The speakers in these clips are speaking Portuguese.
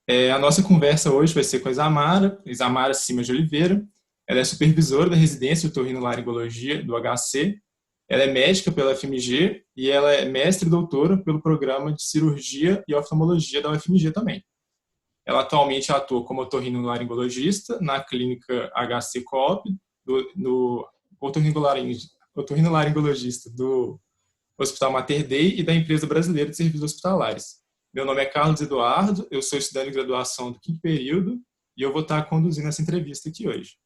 A nossa conversa hoje vai ser com a Isamara Simas de Oliveira. Ela é supervisora da residência de otorrinolaringologia do HC. Ela é médica pela FMG e ela é mestre e doutora pelo programa de cirurgia e oftalmologia da UFMG também. Ela atualmente atua como otorrinolaringologista na clínica HC Coop, no otorrinolaringologista do Hospital Mater Dei e da Empresa Brasileira de Serviços Hospitalares. Meu nome é Carlos Eduardo, eu sou estudante de graduação do quinto período e eu vou estar conduzindo essa entrevista aqui hoje.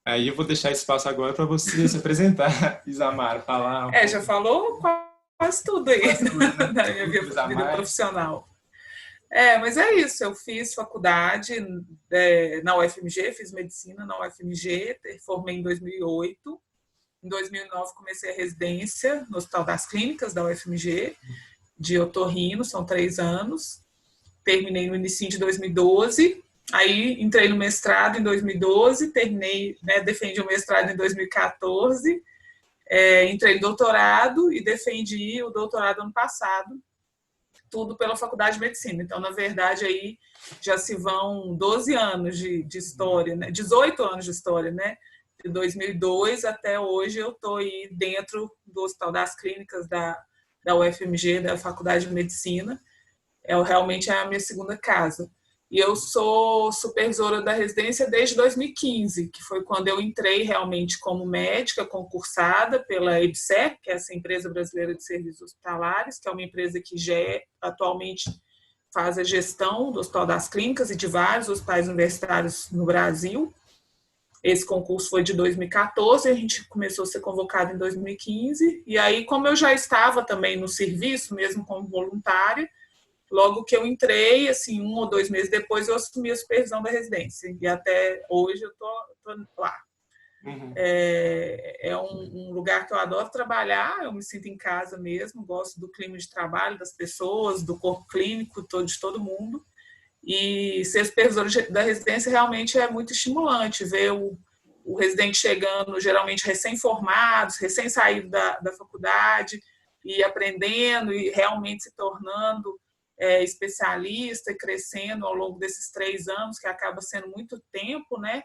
Aí eu vou deixar espaço agora para você se apresentar, Isamara, falar um pouco. Já falou quase tudo aí da minha vida profissional. Mas é isso, eu fiz faculdade na UFMG, fiz medicina na UFMG, formei em 2008. Em 2009 comecei a residência no Hospital das Clínicas da UFMG, de otorrino, são 3 anos. Terminei no início de 2012. Aí entrei no mestrado em 2012, terminei, defendi o mestrado em 2014, entrei no doutorado e defendi o doutorado ano passado, tudo pela Faculdade de Medicina. Então, na verdade, aí já se vão 12 anos de história, né? 18 anos de história, né? De 2002 até hoje eu estou aí dentro do Hospital das Clínicas da UFMG, da Faculdade de Medicina. Realmente é a minha segunda casa. E eu sou supervisora da residência desde 2015, que foi quando eu entrei realmente como médica concursada pela EBSER, que é essa Empresa Brasileira de Serviços Hospitalares, que é uma empresa que já atualmente faz a gestão do Hospital das Clínicas e de vários hospitais universitários no Brasil. Esse concurso foi de 2014, a gente começou a ser convocado em 2015. E aí, como eu já estava também no serviço, mesmo como voluntária, logo que eu entrei, assim, 1 ou 2 meses depois, eu assumi a supervisão da residência. E até hoje eu tô lá. Uhum. É um lugar que eu adoro trabalhar, eu me sinto em casa mesmo, gosto do clima de trabalho, das pessoas, do corpo clínico, de todo mundo. E ser supervisora da residência realmente é muito estimulante, ver o residente chegando, geralmente recém-formados, recém-saído da faculdade, e aprendendo e realmente se tornando especialista e crescendo ao longo desses 3 anos, que acaba sendo muito tempo, né?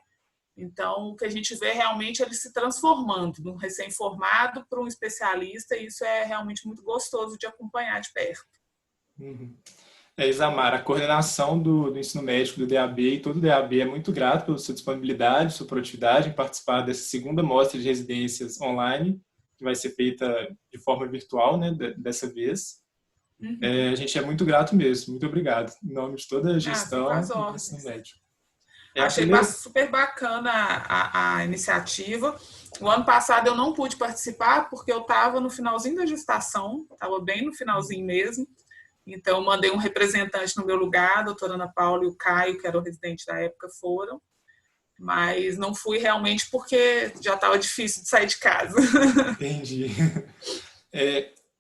Então, o que a gente vê realmente é ele se transformando de um recém-formado para um especialista, e isso é realmente muito gostoso de acompanhar de perto. Uhum. Isamara, a coordenação do ensino médico do DAB e todo o DAB é muito grato pela sua disponibilidade, sua proatividade em participar dessa segunda mostra de residências online, que vai ser feita de forma virtual, né, dessa vez. Uhum. A gente é muito grato mesmo, muito obrigado, em nome de toda a gestão do ensino médico. Achei super bacana a iniciativa. O ano passado eu não pude participar porque eu estava no finalzinho da gestação, estava bem no finalzinho mesmo. Então, eu mandei um representante no meu lugar, a doutora Ana Paula e o Caio, que era o residente da época, foram. Mas não fui realmente porque já estava difícil de sair de casa. Entendi.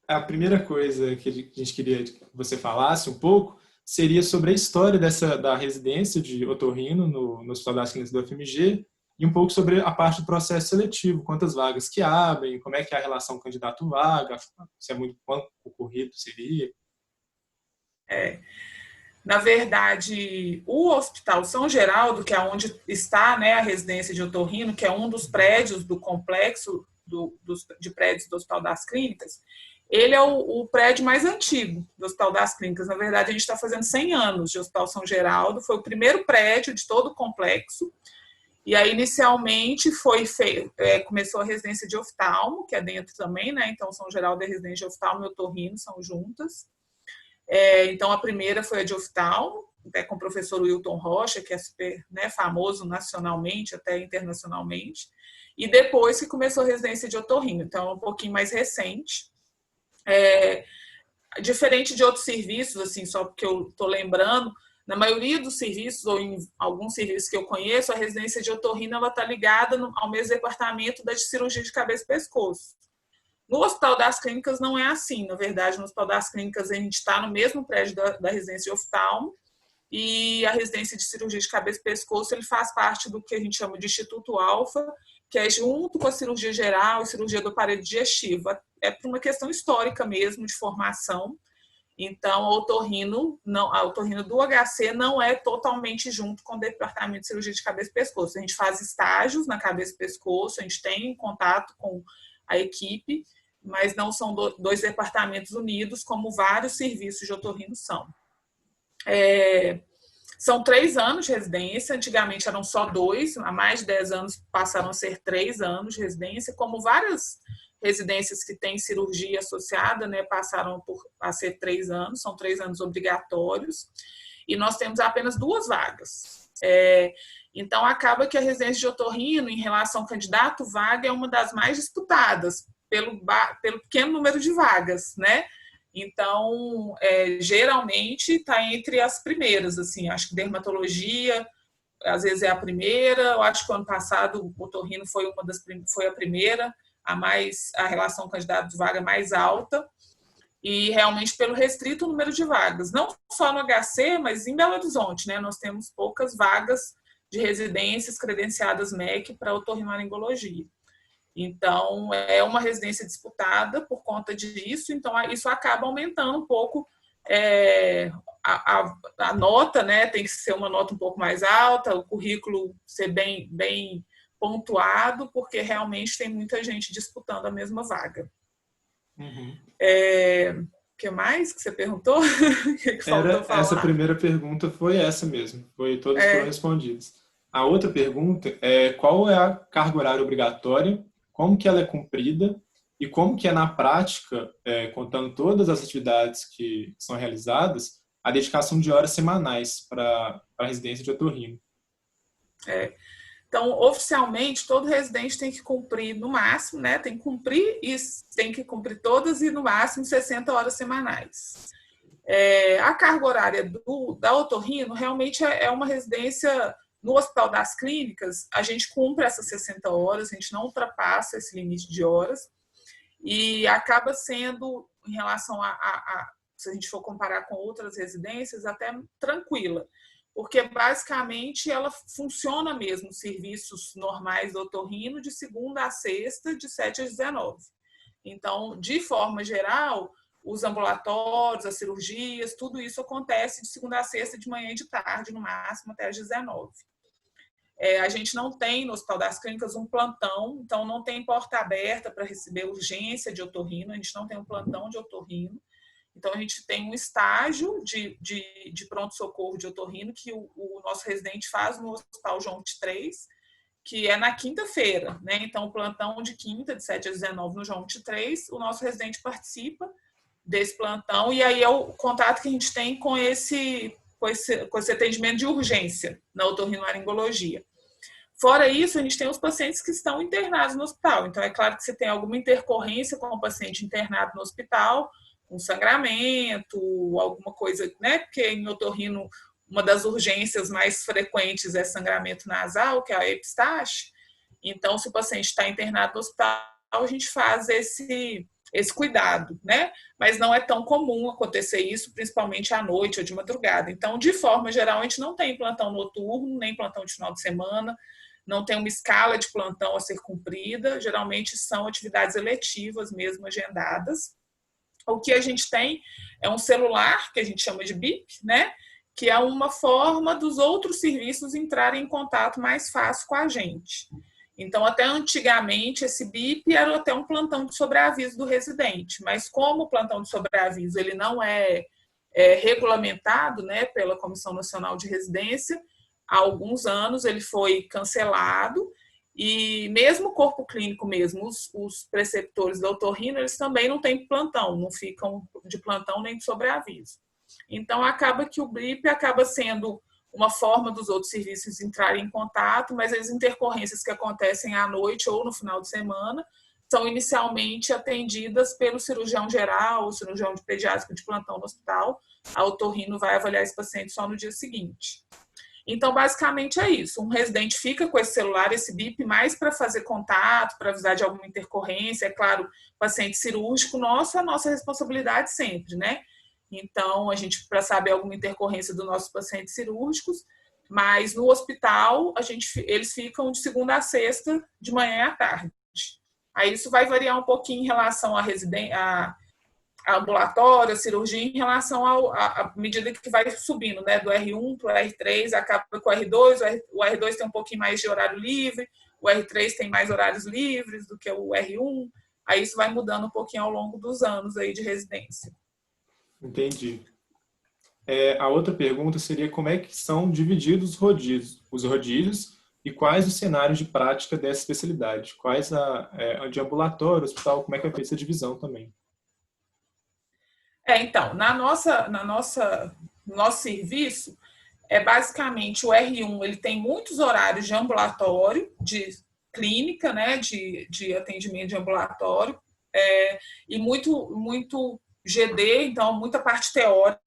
A primeira coisa que a gente queria que você falasse um pouco seria sobre a história da residência de otorrino no Hospital das Clínicas do UFMG e um pouco sobre a parte do processo seletivo, quantas vagas que abrem, como é que é a relação candidato-vaga, se é muito quanto concorrido seria. Na verdade, o Hospital São Geraldo, que é onde está, né, a residência de otorrino, que é um dos prédios do complexo de prédios do Hospital das Clínicas, ele é o prédio mais antigo do Hospital das Clínicas. Na verdade, a gente está fazendo 100 anos de Hospital São Geraldo, foi o primeiro prédio de todo o complexo. E aí, inicialmente, começou a residência de oftalmo, que é dentro também, né? Então, São Geraldo é residência de oftalmo e otorrino, são juntas. Então, a primeira foi a de oftalmo, com o professor Wilton Rocha, que é super, né, famoso nacionalmente, até internacionalmente. E depois que começou a residência de otorrino, então é um pouquinho mais recente. Diferente de outros serviços, assim, só porque eu estou lembrando, na maioria dos serviços, ou em alguns serviços que eu conheço, a residência de otorrino está ligada ao mesmo departamento da de cirurgia de cabeça e pescoço. No Hospital das Clínicas não é assim. Na verdade, no Hospital das Clínicas a gente está no mesmo prédio da residência de oftalmo, e a residência de cirurgia de cabeça e pescoço ele faz parte do que a gente chama de Instituto Alfa, que é junto com a cirurgia geral e cirurgia do aparelho digestivo. É por uma questão histórica mesmo, de formação. Então, a otorrino do HC não é totalmente junto com o departamento de cirurgia de cabeça e pescoço. A gente faz estágios na cabeça e pescoço, a gente tem contato com a equipe, mas não são dois departamentos unidos, como vários serviços de otorrino são. São 3 anos de residência, antigamente eram só 2, há mais de 10 anos passaram a ser 3 anos de residência, como várias residências que têm cirurgia associada, né, passaram a ser 3 anos, são 3 anos obrigatórios, e nós temos apenas 2 vagas. Então, acaba que a residência de otorrino, em relação ao candidato-vaga, é uma das mais disputadas, pelo pequeno número de vagas, né? Então, geralmente está entre as primeiras, assim, acho que dermatologia, às vezes é a primeira, eu acho que o ano passado o otorrino foi a primeira, a relação candidato-vaga mais alta, e realmente pelo restrito número de vagas, não só no HC, mas em Belo Horizonte, né? Nós temos poucas vagas de residências credenciadas MEC para otorrinolaringologia. Então, é uma residência disputada por conta disso, então isso acaba aumentando um pouco a nota, né? Tem que ser uma nota um pouco mais alta, o currículo ser bem pontuado, porque realmente tem muita gente disputando a mesma vaga. Uhum. O que mais que você perguntou? que faltou falar? Essa primeira pergunta foi essa mesmo, todas foram respondidas. A outra pergunta é qual é a carga horária obrigatória, como que ela é cumprida e como que é na prática, contando todas as atividades que são realizadas, a dedicação de horas semanais para a residência de otorrino. Então, oficialmente, todo residente tem que cumprir no máximo, né? Tem que cumprir todas e no máximo 60 horas semanais. A carga horária da otorrino realmente é uma residência. No Hospital das Clínicas, a gente cumpre essas 60 horas, a gente não ultrapassa esse limite de horas, e acaba sendo, em relação se a gente for comparar com outras residências, até tranquila, porque basicamente ela funciona mesmo, serviços normais do otorrino, de segunda a sexta, de 7 às 19. Então, de forma geral, os ambulatórios, as cirurgias, tudo isso acontece de segunda a sexta, de manhã e de tarde, no máximo até às 19. A gente não tem no Hospital das Clínicas um plantão, então não tem porta aberta para receber urgência de otorrino, a gente não tem um plantão de otorrino. Então, a gente tem um estágio de pronto-socorro de otorrino que o nosso residente faz no Hospital João 23, que é na quinta-feira, né? Então, o plantão de quinta, de 7 às 19 no João 23, o nosso residente participa desse plantão, e aí é o contato que a gente tem com esse atendimento de urgência na otorrinolaringologia. Fora isso, a gente tem os pacientes que estão internados no hospital. Então, é claro que você tem alguma intercorrência com o paciente internado no hospital, um sangramento, alguma coisa, né? Porque em otorrino, uma das urgências mais frequentes é sangramento nasal, que é a epistaxe. Então, se o paciente está internado no hospital, a gente faz esse cuidado, né? Mas não é tão comum acontecer isso, principalmente à noite ou de madrugada. Então, de forma geral, a gente não tem plantão noturno, nem plantão de final de semana, não tem uma escala de plantão a ser cumprida, geralmente são atividades eletivas mesmo agendadas. O que a gente tem é um celular, que a gente chama de BIP, né? Que é uma forma dos outros serviços entrarem em contato mais fácil com a gente. Então, até antigamente, esse BIP era até um plantão de sobreaviso do residente, mas como o plantão de sobreaviso ele não é regulamentado, né, pela Comissão Nacional de Residência, há alguns anos ele foi cancelado, e mesmo o corpo clínico mesmo, os preceptores da otorrino, eles também não têm plantão, não ficam de plantão nem de sobreaviso. Então, acaba que o BIP acaba sendo uma forma dos outros serviços entrarem em contato, mas as intercorrências que acontecem à noite ou no final de semana são inicialmente atendidas pelo cirurgião geral, o cirurgião de pediátrico de plantão no hospital. A otorrino vai avaliar esse paciente só no dia seguinte. Então, basicamente é isso. Um residente fica com esse celular, esse BIP, mais para fazer contato, para avisar de alguma intercorrência. É claro, paciente cirúrgico, a nossa responsabilidade sempre, né? Então, a gente, para saber alguma intercorrência dos nossos pacientes cirúrgicos, mas no hospital, eles ficam de segunda a sexta, de manhã e à tarde. Aí isso vai variar um pouquinho em relação à ambulatório, a cirurgia, em relação à medida que vai subindo, né, do R1 para o R3, acaba com o R2, o R2 tem um pouquinho mais de horário livre, o R3 tem mais horários livres do que o R1, aí isso vai mudando um pouquinho ao longo dos anos aí de residência. Entendi. A outra pergunta seria como é que são divididos os rodízios e quais os cenários de prática dessa especialidade? Quais de ambulatório, hospital, como é que é feita essa divisão também? Então, no nosso serviço, basicamente o R1, ele tem muitos horários de ambulatório, de clínica, né, de atendimento de ambulatório, e muito GD, então muita parte teórica,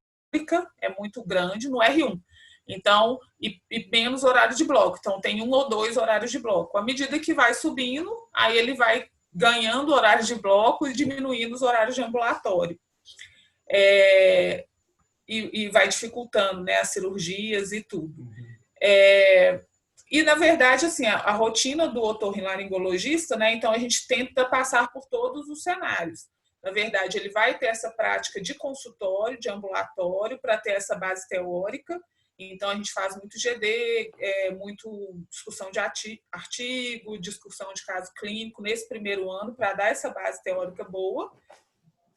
é muito grande no R1. Então, e menos horário de bloco. Então, tem 1 ou 2 horários de bloco. À medida que vai subindo, aí ele vai ganhando horários de bloco e diminuindo os horários de ambulatório. E vai dificultando, né, as cirurgias e tudo. E, na verdade, assim, a rotina do otorrinolaringologista, né, então a gente tenta passar por todos os cenários. Na verdade, ele vai ter essa prática de consultório, de ambulatório, para ter essa base teórica. Então, a gente faz muito GD, muito discussão de artigo, discussão de caso clínico nesse primeiro ano, para dar essa base teórica boa.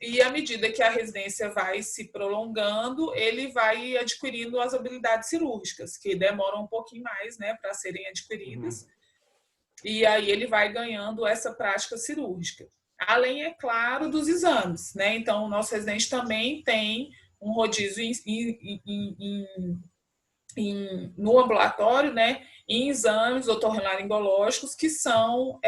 E à medida que a residência vai se prolongando, ele vai adquirindo as habilidades cirúrgicas, que demoram um pouquinho mais, né, para serem adquiridas. E aí ele vai ganhando essa prática cirúrgica. Além, é claro, dos exames, né? Então, o nosso residente também tem um rodízio no ambulatório, né, em exames otorrinolaringológicos que são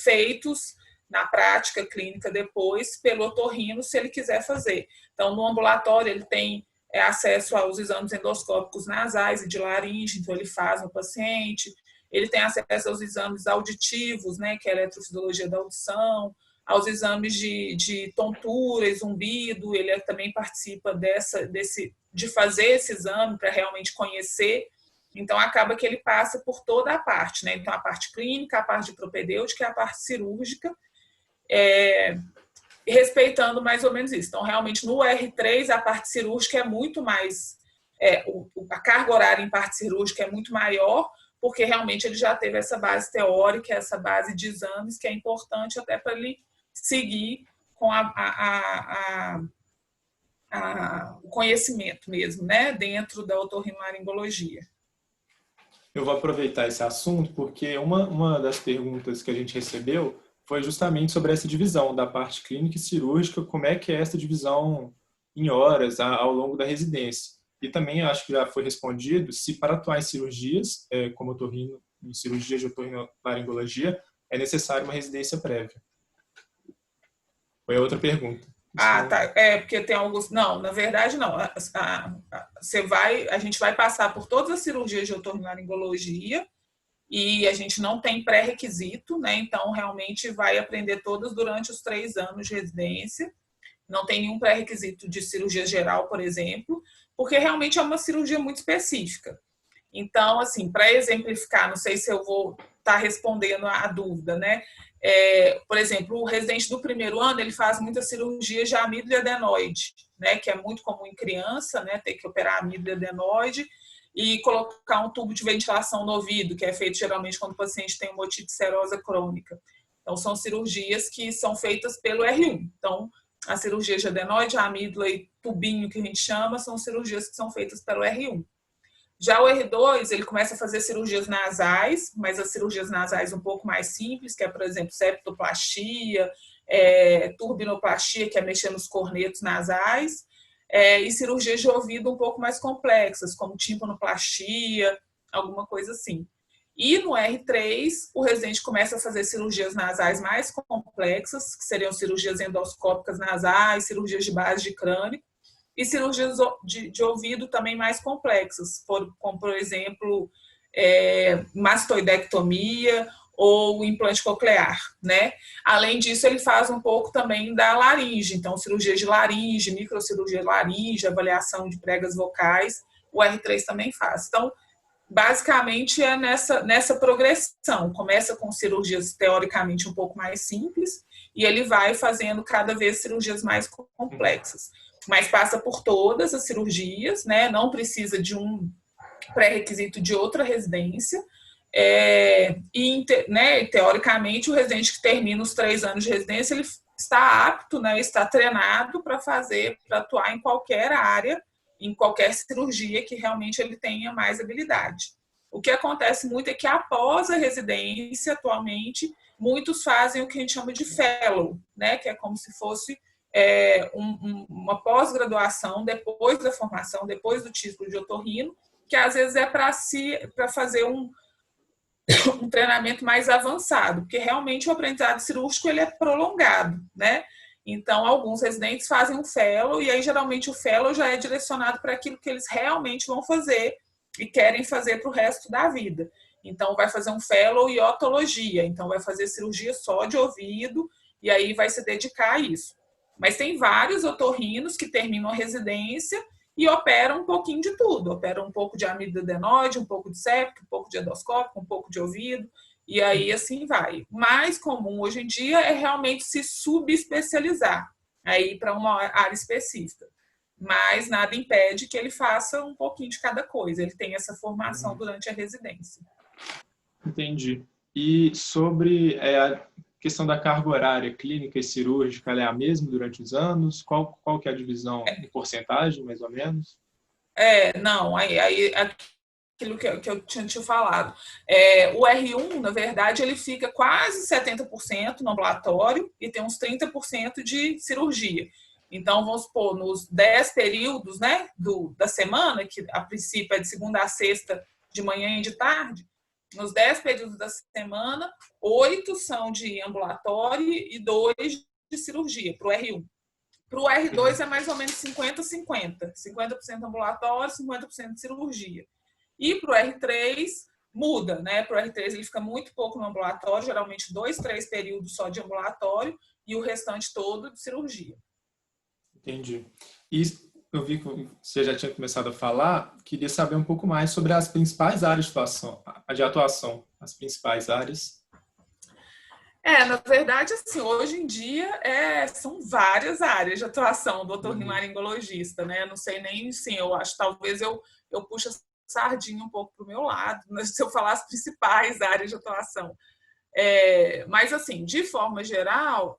feitos na prática clínica depois pelo otorrino, se ele quiser fazer. Então, no ambulatório, ele tem acesso aos exames endoscópicos nasais e de laringe, então ele faz no paciente. Ele tem acesso aos exames auditivos, né, que é a eletrofisiologia da audição, aos exames de tontura e zumbido, ele também participa de fazer esse exame para realmente conhecer. Então, acaba que ele passa por toda a parte, né? Então, a parte clínica, a parte de propedêutica e a parte cirúrgica, respeitando mais ou menos isso. Então, realmente, no R3, a parte cirúrgica é muito mais... a carga horária em parte cirúrgica é muito maior, porque realmente ele já teve essa base teórica, essa base de exames, que é importante até para ele seguir com o conhecimento mesmo, né, dentro da otorrinolaringologia. Eu vou aproveitar esse assunto porque uma das perguntas que a gente recebeu foi justamente sobre essa divisão da parte clínica e cirúrgica, como é que é essa divisão em horas ao longo da residência. E também acho que já foi respondido se para atuar em cirurgias, como otorrino, em cirurgias de otorrinolaringologia, é necessário uma residência prévia. Foi a outra pergunta. Tá. Porque tem alguns... Não, na verdade, não. A gente vai passar por todas as cirurgias de otorrinolaringologia e a gente não tem pré-requisito, né? Então, realmente, vai aprender todas durante os 3 anos de residência. Não tem nenhum pré-requisito de cirurgia geral, por exemplo, porque realmente é uma cirurgia muito específica. Então, assim, para exemplificar, não sei se eu vou estar respondendo a dúvida, né? Por exemplo, o residente do primeiro ano, ele faz muita cirurgia de amígdala adenoide, né? Que é muito comum em criança, né? Ter que operar a amígdala adenoide e colocar um tubo de ventilação no ouvido, que é feito geralmente quando o paciente tem uma otite serosa crônica. Então, são cirurgias que são feitas pelo R1. Então, a cirurgia de adenoide, a amígdala e tubinho, que a gente chama, são cirurgias que são feitas pelo R1. Já o R2, ele começa a fazer cirurgias nasais, mas as cirurgias nasais um pouco mais simples, que é, por exemplo, septoplastia, turbinoplastia, que é mexer nos cornetos nasais, e cirurgias de ouvido um pouco mais complexas, como timpanoplastia, alguma coisa assim. E no R3, o residente começa a fazer cirurgias nasais mais complexas, que seriam cirurgias endoscópicas nasais, cirurgias de base de crânio, e cirurgias de ouvido também mais complexas, como, por exemplo, mastoidectomia ou implante coclear, né? Além disso, ele faz um pouco também da laringe, então cirurgia de laringe, microcirurgia de laringe, avaliação de pregas vocais, o R3 também faz. Então, basicamente é nessa progressão. Começa com cirurgias teoricamente um pouco mais simples e ele vai fazendo cada vez cirurgias mais complexas. Mas passa por todas as cirurgias, né? Não precisa de um pré-requisito de outra residência. Né, teoricamente, o residente que termina os 3 anos de residência, ele está apto, né, está treinado para atuar em qualquer área, em qualquer cirurgia que realmente ele tenha mais habilidade. O que acontece muito é que após a residência, atualmente, muitos fazem o que a gente chama de fellow, né, que é como se fosse uma pós-graduação depois da formação, depois do título de otorrino, que às vezes é para fazer um treinamento mais avançado, porque realmente o aprendizado cirúrgico ele é prolongado, né? Então, alguns residentes fazem um fellow e aí, geralmente, o fellow já é direcionado para aquilo que eles realmente vão fazer e querem fazer para o resto da vida. Então, vai fazer um fellow em otologia, então vai fazer cirurgia só de ouvido e aí vai se dedicar a isso. Mas tem vários otorrinos que terminam a residência e operam um pouquinho de tudo. Operam um pouco de amido-adenoide, um pouco de septo, um pouco de endoscópio, um pouco de ouvido, e aí assim vai. Mais comum hoje em dia é realmente se subespecializar, aí para uma área específica. Mas nada impede que ele faça um pouquinho de cada coisa. Ele tem essa formação durante a residência. Entendi. E sobre a questão da carga horária clínica e cirúrgica, ela é a mesma durante os anos? Qual que é a divisão em porcentagem, mais ou menos? Não, aquilo que eu tinha te falado. O R1, na verdade, ele fica quase 70% no ambulatório e tem uns 30% de cirurgia. Então, vamos supor, nos 10 períodos, né, da semana, que a princípio é de segunda a sexta, de manhã e de tarde, nos 10 períodos da semana, 8 são de ambulatório e 2 de cirurgia, para o R1. Para o R2 é mais ou menos 50-50. 50% ambulatório, 50% de cirurgia. E para o R3 muda, né? Para o R3 ele fica muito pouco no ambulatório, geralmente 2, 3 períodos só de ambulatório e o restante todo de cirurgia. Entendi. E eu vi que você já tinha começado a falar, queria saber um pouco mais sobre as principais áreas de atuação, as principais áreas. Na verdade, assim, hoje em dia são várias áreas de atuação do otorrinolaringologista, né? Não sei nem, sim, eu acho, talvez eu puxe a sardinha um pouco para o meu lado, se eu falar as principais áreas de atuação. Mas, assim, de forma geral,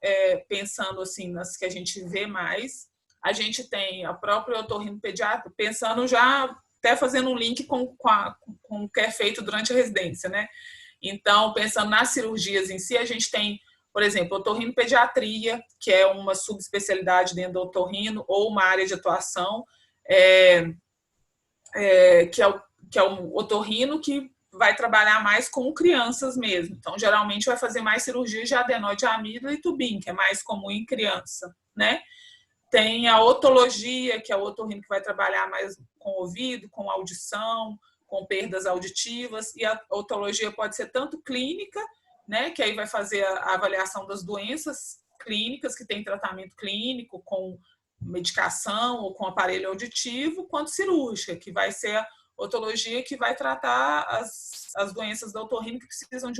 pensando assim nas que a gente vê mais, a gente tem a própria otorrinopediatra, pensando já, até fazendo um link com o que é feito durante a residência, né? Então, pensando nas cirurgias em si, a gente tem, por exemplo, otorrinopediatria, que é uma subespecialidade dentro do otorrino, ou uma área de atuação, que é o otorrino que vai trabalhar mais com crianças mesmo. Então, geralmente vai fazer mais cirurgia de adenoide, amígdala e tubim, que é mais comum em criança, né? Tem a otologia, que é o otorrino que vai trabalhar mais com ouvido, com audição, com perdas auditivas, e a otologia pode ser tanto clínica, né, que aí vai fazer a avaliação das doenças clínicas, que tem tratamento clínico com medicação ou com aparelho auditivo, quanto cirúrgica, que vai ser a otologia que vai tratar as doenças da otorrino que precisam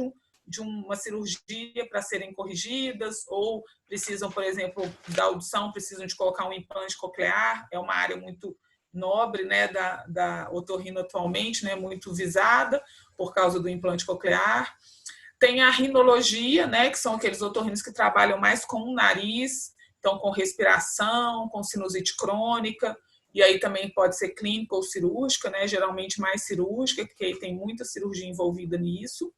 de uma cirurgia para serem corrigidas, ou precisam, por exemplo, da audição, precisam de colocar um implante coclear, é uma área muito nobre, né, da otorrino atualmente, né, muito visada por causa do implante coclear. Tem a rinologia, né, que são aqueles otorrinos que trabalham mais com o nariz, então com respiração, com sinusite crônica, e aí também pode ser clínica ou cirúrgica, né, geralmente mais cirúrgica, porque aí tem muita cirurgia envolvida nisso.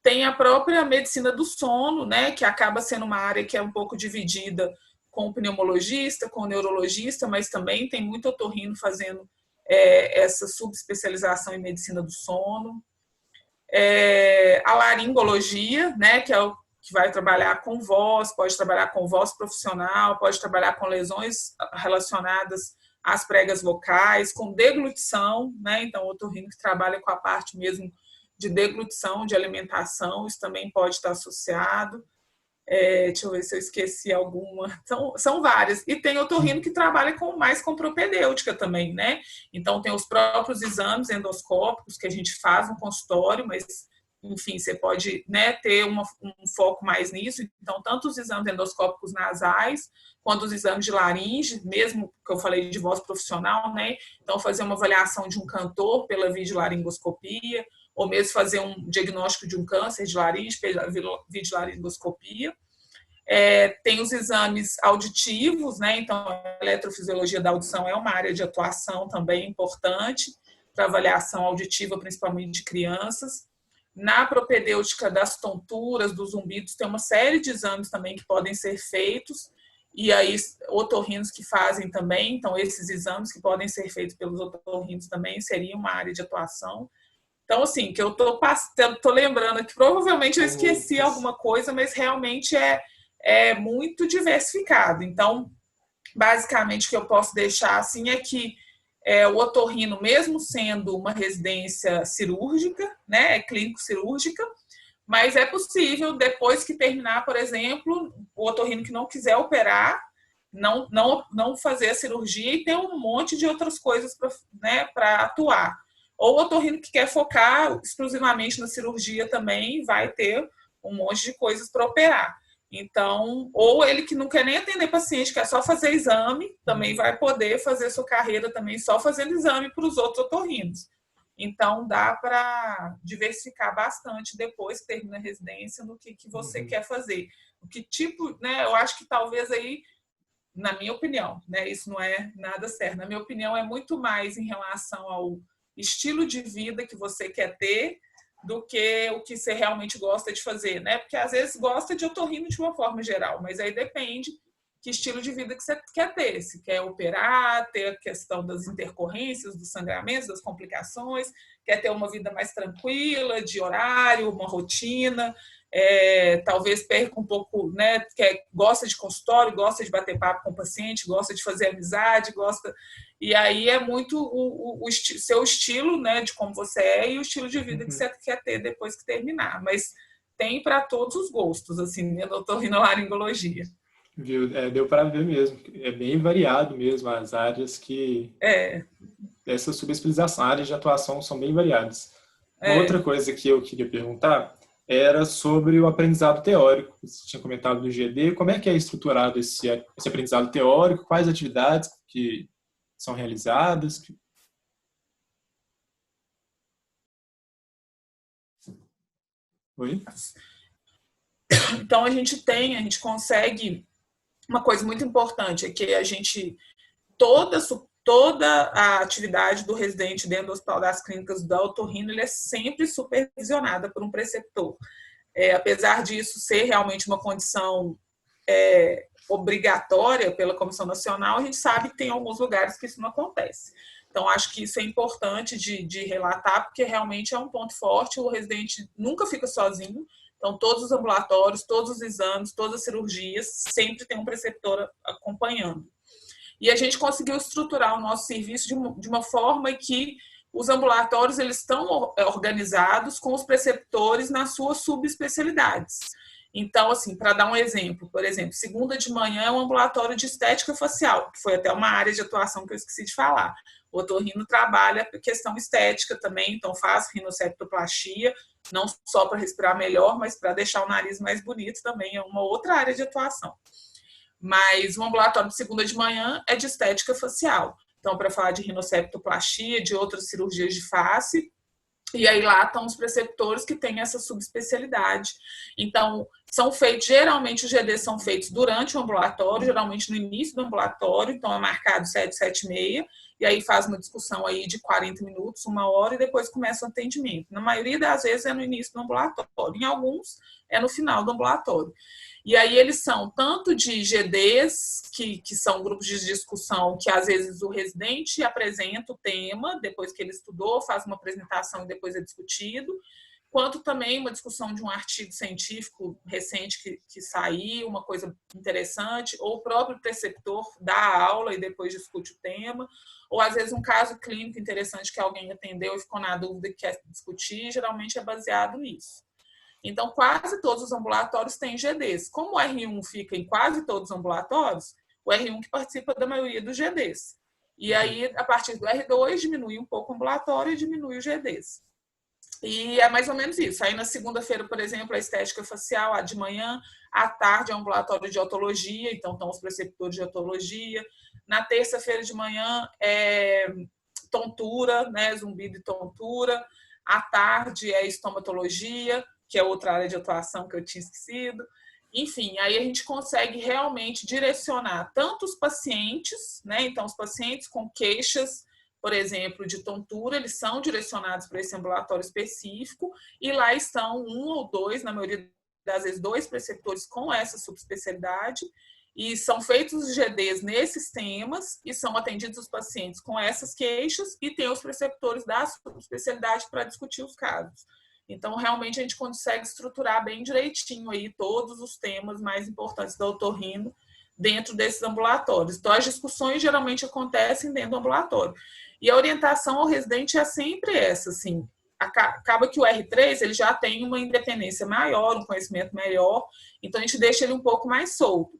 Tem a própria medicina do sono, né, que acaba sendo uma área que é um pouco dividida com o pneumologista, com o neurologista, mas também tem muito otorrino fazendo essa subespecialização em medicina do sono. A laringologia, né, que é o que vai trabalhar com voz, pode trabalhar com voz profissional, pode trabalhar com lesões relacionadas às pregas vocais, com deglutição, né, então o otorrino que trabalha com a parte mesmo de deglutição, de alimentação, isso também pode estar associado. Deixa eu ver se eu esqueci alguma. São várias. E tem otorrino que trabalha mais com propedêutica também, né? Então, tem os próprios exames endoscópicos que a gente faz no consultório, mas, enfim, você pode, né, ter um foco mais nisso. Então, tanto os exames endoscópicos nasais, quanto os exames de laringe, mesmo que eu falei de voz profissional, né? Então, fazer uma avaliação de um cantor pela videolaringoscopia, ou mesmo fazer um diagnóstico de um câncer de laringe pela videolaringoscopia. Tem os exames auditivos, né? Então, a eletrofisiologia da audição é uma área de atuação também importante para avaliação auditiva, principalmente de crianças. Na propedêutica das tonturas, dos zumbidos, tem uma série de exames também que podem ser feitos, e aí otorrinos que fazem também, então esses exames que podem ser feitos pelos otorrinos também seriam uma área de atuação. Então, assim, que eu tô lembrando que provavelmente eu esqueci alguma coisa, mas realmente é muito diversificado. Então, basicamente, o que eu posso deixar assim é que o otorrino, mesmo sendo uma residência cirúrgica, né, é clínico-cirúrgica, mas é possível, depois que terminar, por exemplo, o otorrino que não quiser operar, não fazer a cirurgia e ter um monte de outras coisas para atuar. Ou o otorrino que quer focar exclusivamente na cirurgia também vai ter um monte de coisas para operar. Então, ou ele que não quer nem atender paciente, quer só fazer exame, também vai poder fazer sua carreira também só fazendo exame para os outros otorrinos. Então, dá para diversificar bastante depois que termina a residência no que você quer fazer. O que tipo, né? Eu acho que talvez aí, na minha opinião, né? Isso não é nada certo. Na minha opinião, é muito mais em relação ao estilo de vida que você quer ter do que o que você realmente gosta de fazer, né? Porque às vezes gosta de otorrino de uma forma geral, mas aí depende que estilo de vida que você quer ter. Se quer operar, ter a questão das intercorrências, dos sangramentos, das complicações, quer ter uma vida mais tranquila, de horário, uma rotina, talvez perca um pouco, né? Gosta de consultório, gosta de bater papo com o paciente, gosta de fazer amizade, gosta. E aí é muito o seu estilo, né, de como você é e o estilo de vida que você quer ter depois que terminar. Mas tem para todos os gostos, assim, na otorrinolaringologia. Viu? Deu para ver mesmo. É bem variado mesmo as áreas que... Essa subespecialização, áreas de atuação são bem variadas. Uma outra coisa que eu queria perguntar era sobre o aprendizado teórico. Você tinha comentado do GD. Como é que é estruturado esse aprendizado teórico? Quais atividades que são realizadas? Oi? Então, a gente consegue... Uma coisa muito importante é que toda a atividade do residente dentro do Hospital das Clínicas da Otorrino, ele é sempre supervisionada por um preceptor. Apesar disso ser realmente uma condição obrigatória pela Comissão Nacional, a gente sabe que tem alguns lugares que isso não acontece. Então, acho que isso é importante de relatar, porque realmente é um ponto forte, o residente nunca fica sozinho. Então, todos os ambulatórios, todos os exames, todas as cirurgias, sempre tem um preceptor acompanhando. E a gente conseguiu estruturar o nosso serviço de uma forma que os ambulatórios eles estão organizados com os preceptores nas suas subespecialidades. Então, assim, para dar um exemplo, por exemplo, segunda de manhã é um ambulatório de estética facial, que foi até uma área de atuação que eu esqueci de falar. O otorrino trabalha questão estética também, então faz rinoceptoplastia, não só para respirar melhor, mas para deixar o nariz mais bonito também, é uma outra área de atuação. Mas o ambulatório de segunda de manhã é de estética facial. Então, para falar de rinoceptoplastia, de outras cirurgias de face, e aí lá estão os preceptores que têm essa subespecialidade. Então, geralmente os GDs são feitos durante o ambulatório, geralmente no início do ambulatório, então é marcado 7, 7h30, e aí faz uma discussão aí de 40 minutos, 1 hora, e depois começa o atendimento. Na maioria das vezes é no início do ambulatório, em alguns é no final do ambulatório. E aí eles são tanto de GDs, que são grupos de discussão, que às vezes o residente apresenta o tema, depois que ele estudou, faz uma apresentação e depois é discutido, quanto também uma discussão de um artigo científico recente que saiu, uma coisa interessante, ou o próprio preceptor dá a aula e depois discute o tema, ou às vezes um caso clínico interessante que alguém atendeu e ficou na dúvida e quer discutir, geralmente é baseado nisso. Então, quase todos os ambulatórios têm GDs. Como o R1 fica em quase todos os ambulatórios, o R1 que participa da maioria dos GDs. E aí, a partir do R2, diminui um pouco o ambulatório e diminui os GDs. E é mais ou menos isso. Aí, na segunda-feira, por exemplo, a estética facial, de manhã, à tarde, é um ambulatório de otologia, então estão os preceptores de otologia. Na terça-feira de manhã, é tontura, né, zumbido e tontura. À tarde, é estomatologia, que é outra área de atuação que eu tinha esquecido. Enfim, aí a gente consegue realmente direcionar tanto os pacientes, né? Então, os pacientes com queixas, por exemplo, de tontura, eles são direcionados para esse ambulatório específico e lá estão um ou dois, na maioria das vezes, 2 preceptores com essa subespecialidade e são feitos os GDs nesses temas e são atendidos os pacientes com essas queixas e tem os preceptores da subespecialidade para discutir os casos. Então, realmente, a gente consegue estruturar bem direitinho aí todos os temas mais importantes da otorrino dentro desses ambulatórios. Então, as discussões geralmente acontecem dentro do ambulatório. E a orientação ao residente é sempre essa, assim, acaba que o R3 ele já tem uma independência maior, um conhecimento melhor, então a gente deixa ele um pouco mais solto.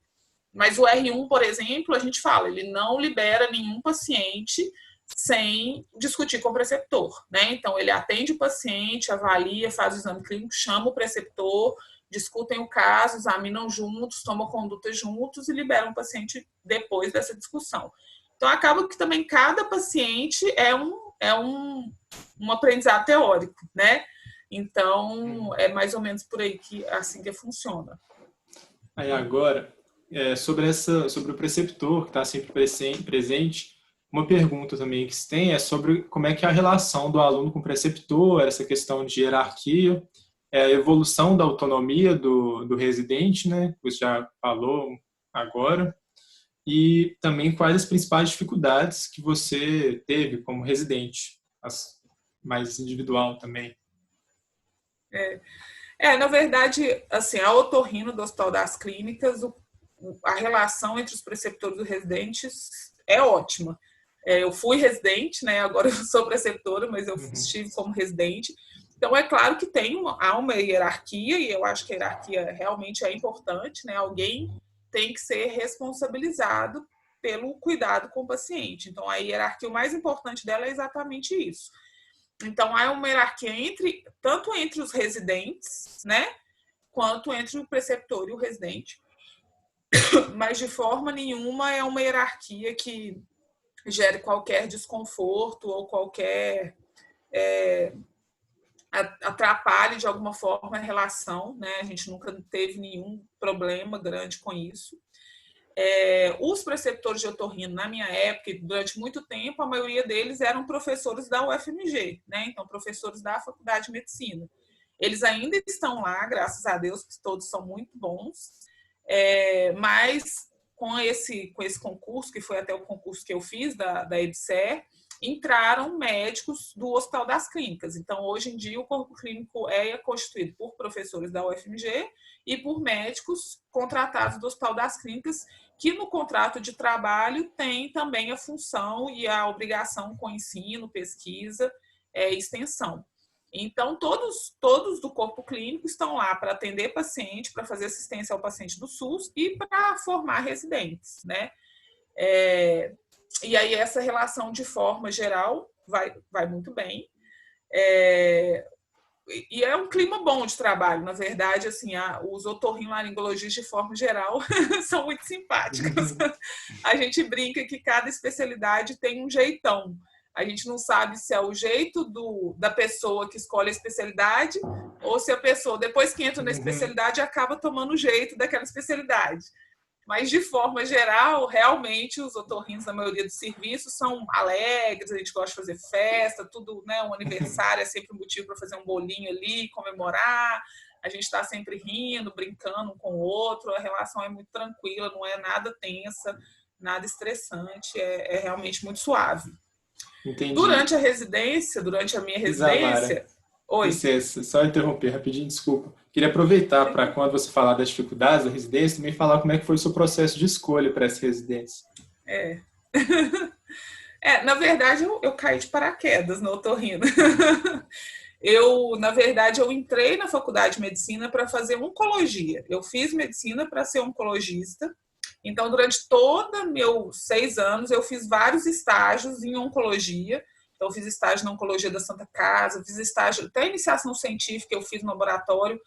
Mas o R1, por exemplo, a gente fala, ele não libera nenhum paciente sem discutir com o preceptor, né? Então, ele atende o paciente, avalia, faz o exame clínico, chama o preceptor, discutem o caso, examinam juntos, tomam conduta juntos e liberam o paciente depois dessa discussão. Então, acaba que também cada paciente é um aprendizado teórico, né? Então, é mais ou menos por aí assim que funciona. Aí agora, sobre o preceptor que está sempre presente, uma pergunta também que se tem é sobre como é que é a relação do aluno com o preceptor, essa questão de hierarquia, a evolução da autonomia do residente, né, que você já falou agora, e também quais as principais dificuldades que você teve como residente, as mais individual também. Na verdade, assim, a otorrino do Hospital das Clínicas, a relação entre os preceptores e os residentes é ótima. Eu fui residente, né? Agora eu sou preceptora, mas eu estive como residente. Então, é claro que há uma hierarquia, e eu acho que a hierarquia realmente é importante, né? Alguém tem que ser responsabilizado pelo cuidado com o paciente. Então, a hierarquia, o mais importante dela é exatamente isso. Então, há uma hierarquia tanto entre os residentes, né? Quanto entre o preceptor e o residente. Mas, de forma nenhuma, é uma hierarquia que gere qualquer desconforto ou qualquer atrapalhe de alguma forma a relação, né? A gente nunca teve nenhum problema grande com isso. Os preceptores de otorrino, na minha época, durante muito tempo, a maioria deles eram professores da UFMG, né? Então, professores da Faculdade de Medicina. Eles ainda estão lá, graças a Deus, que todos são muito bons, mas com esse concurso, que foi até o concurso que eu fiz da EBSER, entraram médicos do Hospital das Clínicas. Então, hoje em dia, o corpo clínico é constituído por professores da UFMG e por médicos contratados do Hospital das Clínicas, que no contrato de trabalho tem também a função e a obrigação com ensino, pesquisa e extensão. Então, todos do corpo clínico estão lá para atender paciente, para fazer assistência ao paciente do SUS e para formar residentes, né? E aí essa relação, de forma geral, vai muito bem. E é um clima bom de trabalho, na verdade, assim, os otorrinolaringologistas, de forma geral, são muito simpáticos. A gente brinca que cada especialidade tem um jeitão. A gente não sabe se é o jeito da pessoa que escolhe a especialidade ou se a pessoa, depois que entra na especialidade, acaba tomando o jeito daquela especialidade. Mas, de forma geral, realmente, os otorrinos, na maioria dos serviços, são alegres, a gente gosta de fazer festa, tudo, né? Um aniversário é sempre um motivo para fazer um bolinho ali, comemorar. A gente está sempre rindo, brincando um com o outro, a relação é muito tranquila, não é nada tensa, nada estressante, é realmente muito suave. Entendi. Durante a minha residência... Oi. Licença, só interromper rapidinho, desculpa. Queria aproveitar para, quando você falar das dificuldades da residência, também falar como é que foi o seu processo de escolha para essa residência. Na verdade, eu caí de paraquedas no otorrino. Na verdade, eu entrei na faculdade de medicina para fazer oncologia. Eu fiz medicina para ser oncologista. Então, durante todos meus 6 anos, eu fiz vários estágios em oncologia. Então, eu fiz estágio na Oncologia da Santa Casa, fiz estágio, até iniciação científica, eu fiz no laboratório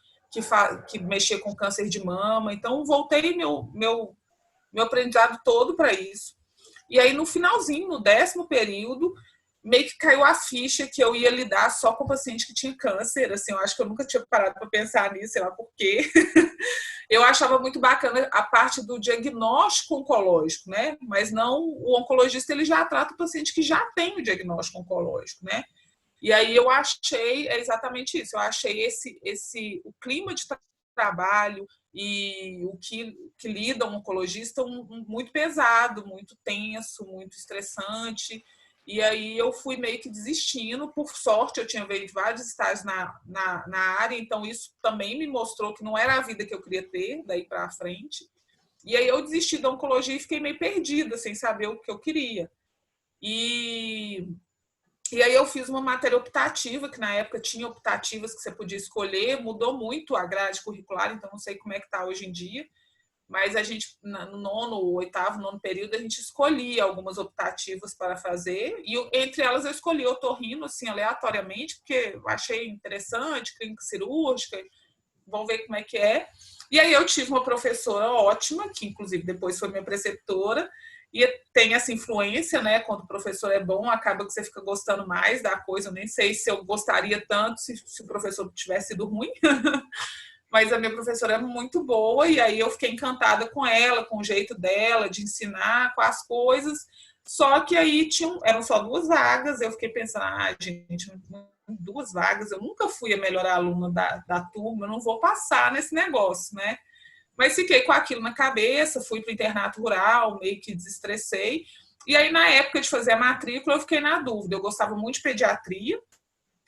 que mexia com câncer de mama. Então, voltei meu aprendizado todo para isso. E aí, no finalzinho, no 10º período, meio que caiu a ficha que eu ia lidar só com paciente que tinha câncer. Assim, eu acho que eu nunca tinha parado para pensar nisso, sei lá por quê. Eu achava muito bacana a parte do diagnóstico oncológico, né? Mas não, o oncologista ele já trata o paciente que já tem o diagnóstico oncológico, né? E aí eu achei exatamente isso. Eu achei o clima de trabalho e o que lida um oncologista muito pesado, muito tenso, muito estressante. E aí eu fui meio que desistindo. Por sorte, eu tinha feito vários estágios na área, então isso também me mostrou que não era a vida que eu queria ter daí para frente. E aí eu desisti da oncologia e fiquei meio perdida, sem saber o que eu queria. E aí eu fiz uma matéria optativa, que na época tinha optativas que você podia escolher, mudou muito a grade curricular, então não sei como é que está hoje em dia. Mas a gente, no 8º, 9º período, a gente escolhia algumas optativas para fazer, e entre elas eu escolhi otorrino, assim, aleatoriamente, porque eu achei interessante, clínica cirúrgica, vamos ver como é que é. E aí eu tive uma professora ótima, que inclusive depois foi minha preceptora, e tem essa influência, né? Quando o professor é bom, acaba que você fica gostando mais da coisa. Eu nem sei se eu gostaria tanto se o professor tivesse sido ruim. Mas a minha professora é muito boa, e aí eu fiquei encantada com ela, com o jeito dela de ensinar, com as coisas. Só que aí eram só 2 vagas, eu fiquei pensando, gente, 2 vagas, eu nunca fui a melhor aluna da turma, eu não vou passar nesse negócio, né? Mas fiquei com aquilo na cabeça, fui para o internato rural, meio que desestressei. E aí, na época de fazer a matrícula, eu fiquei na dúvida. Eu gostava muito de pediatria,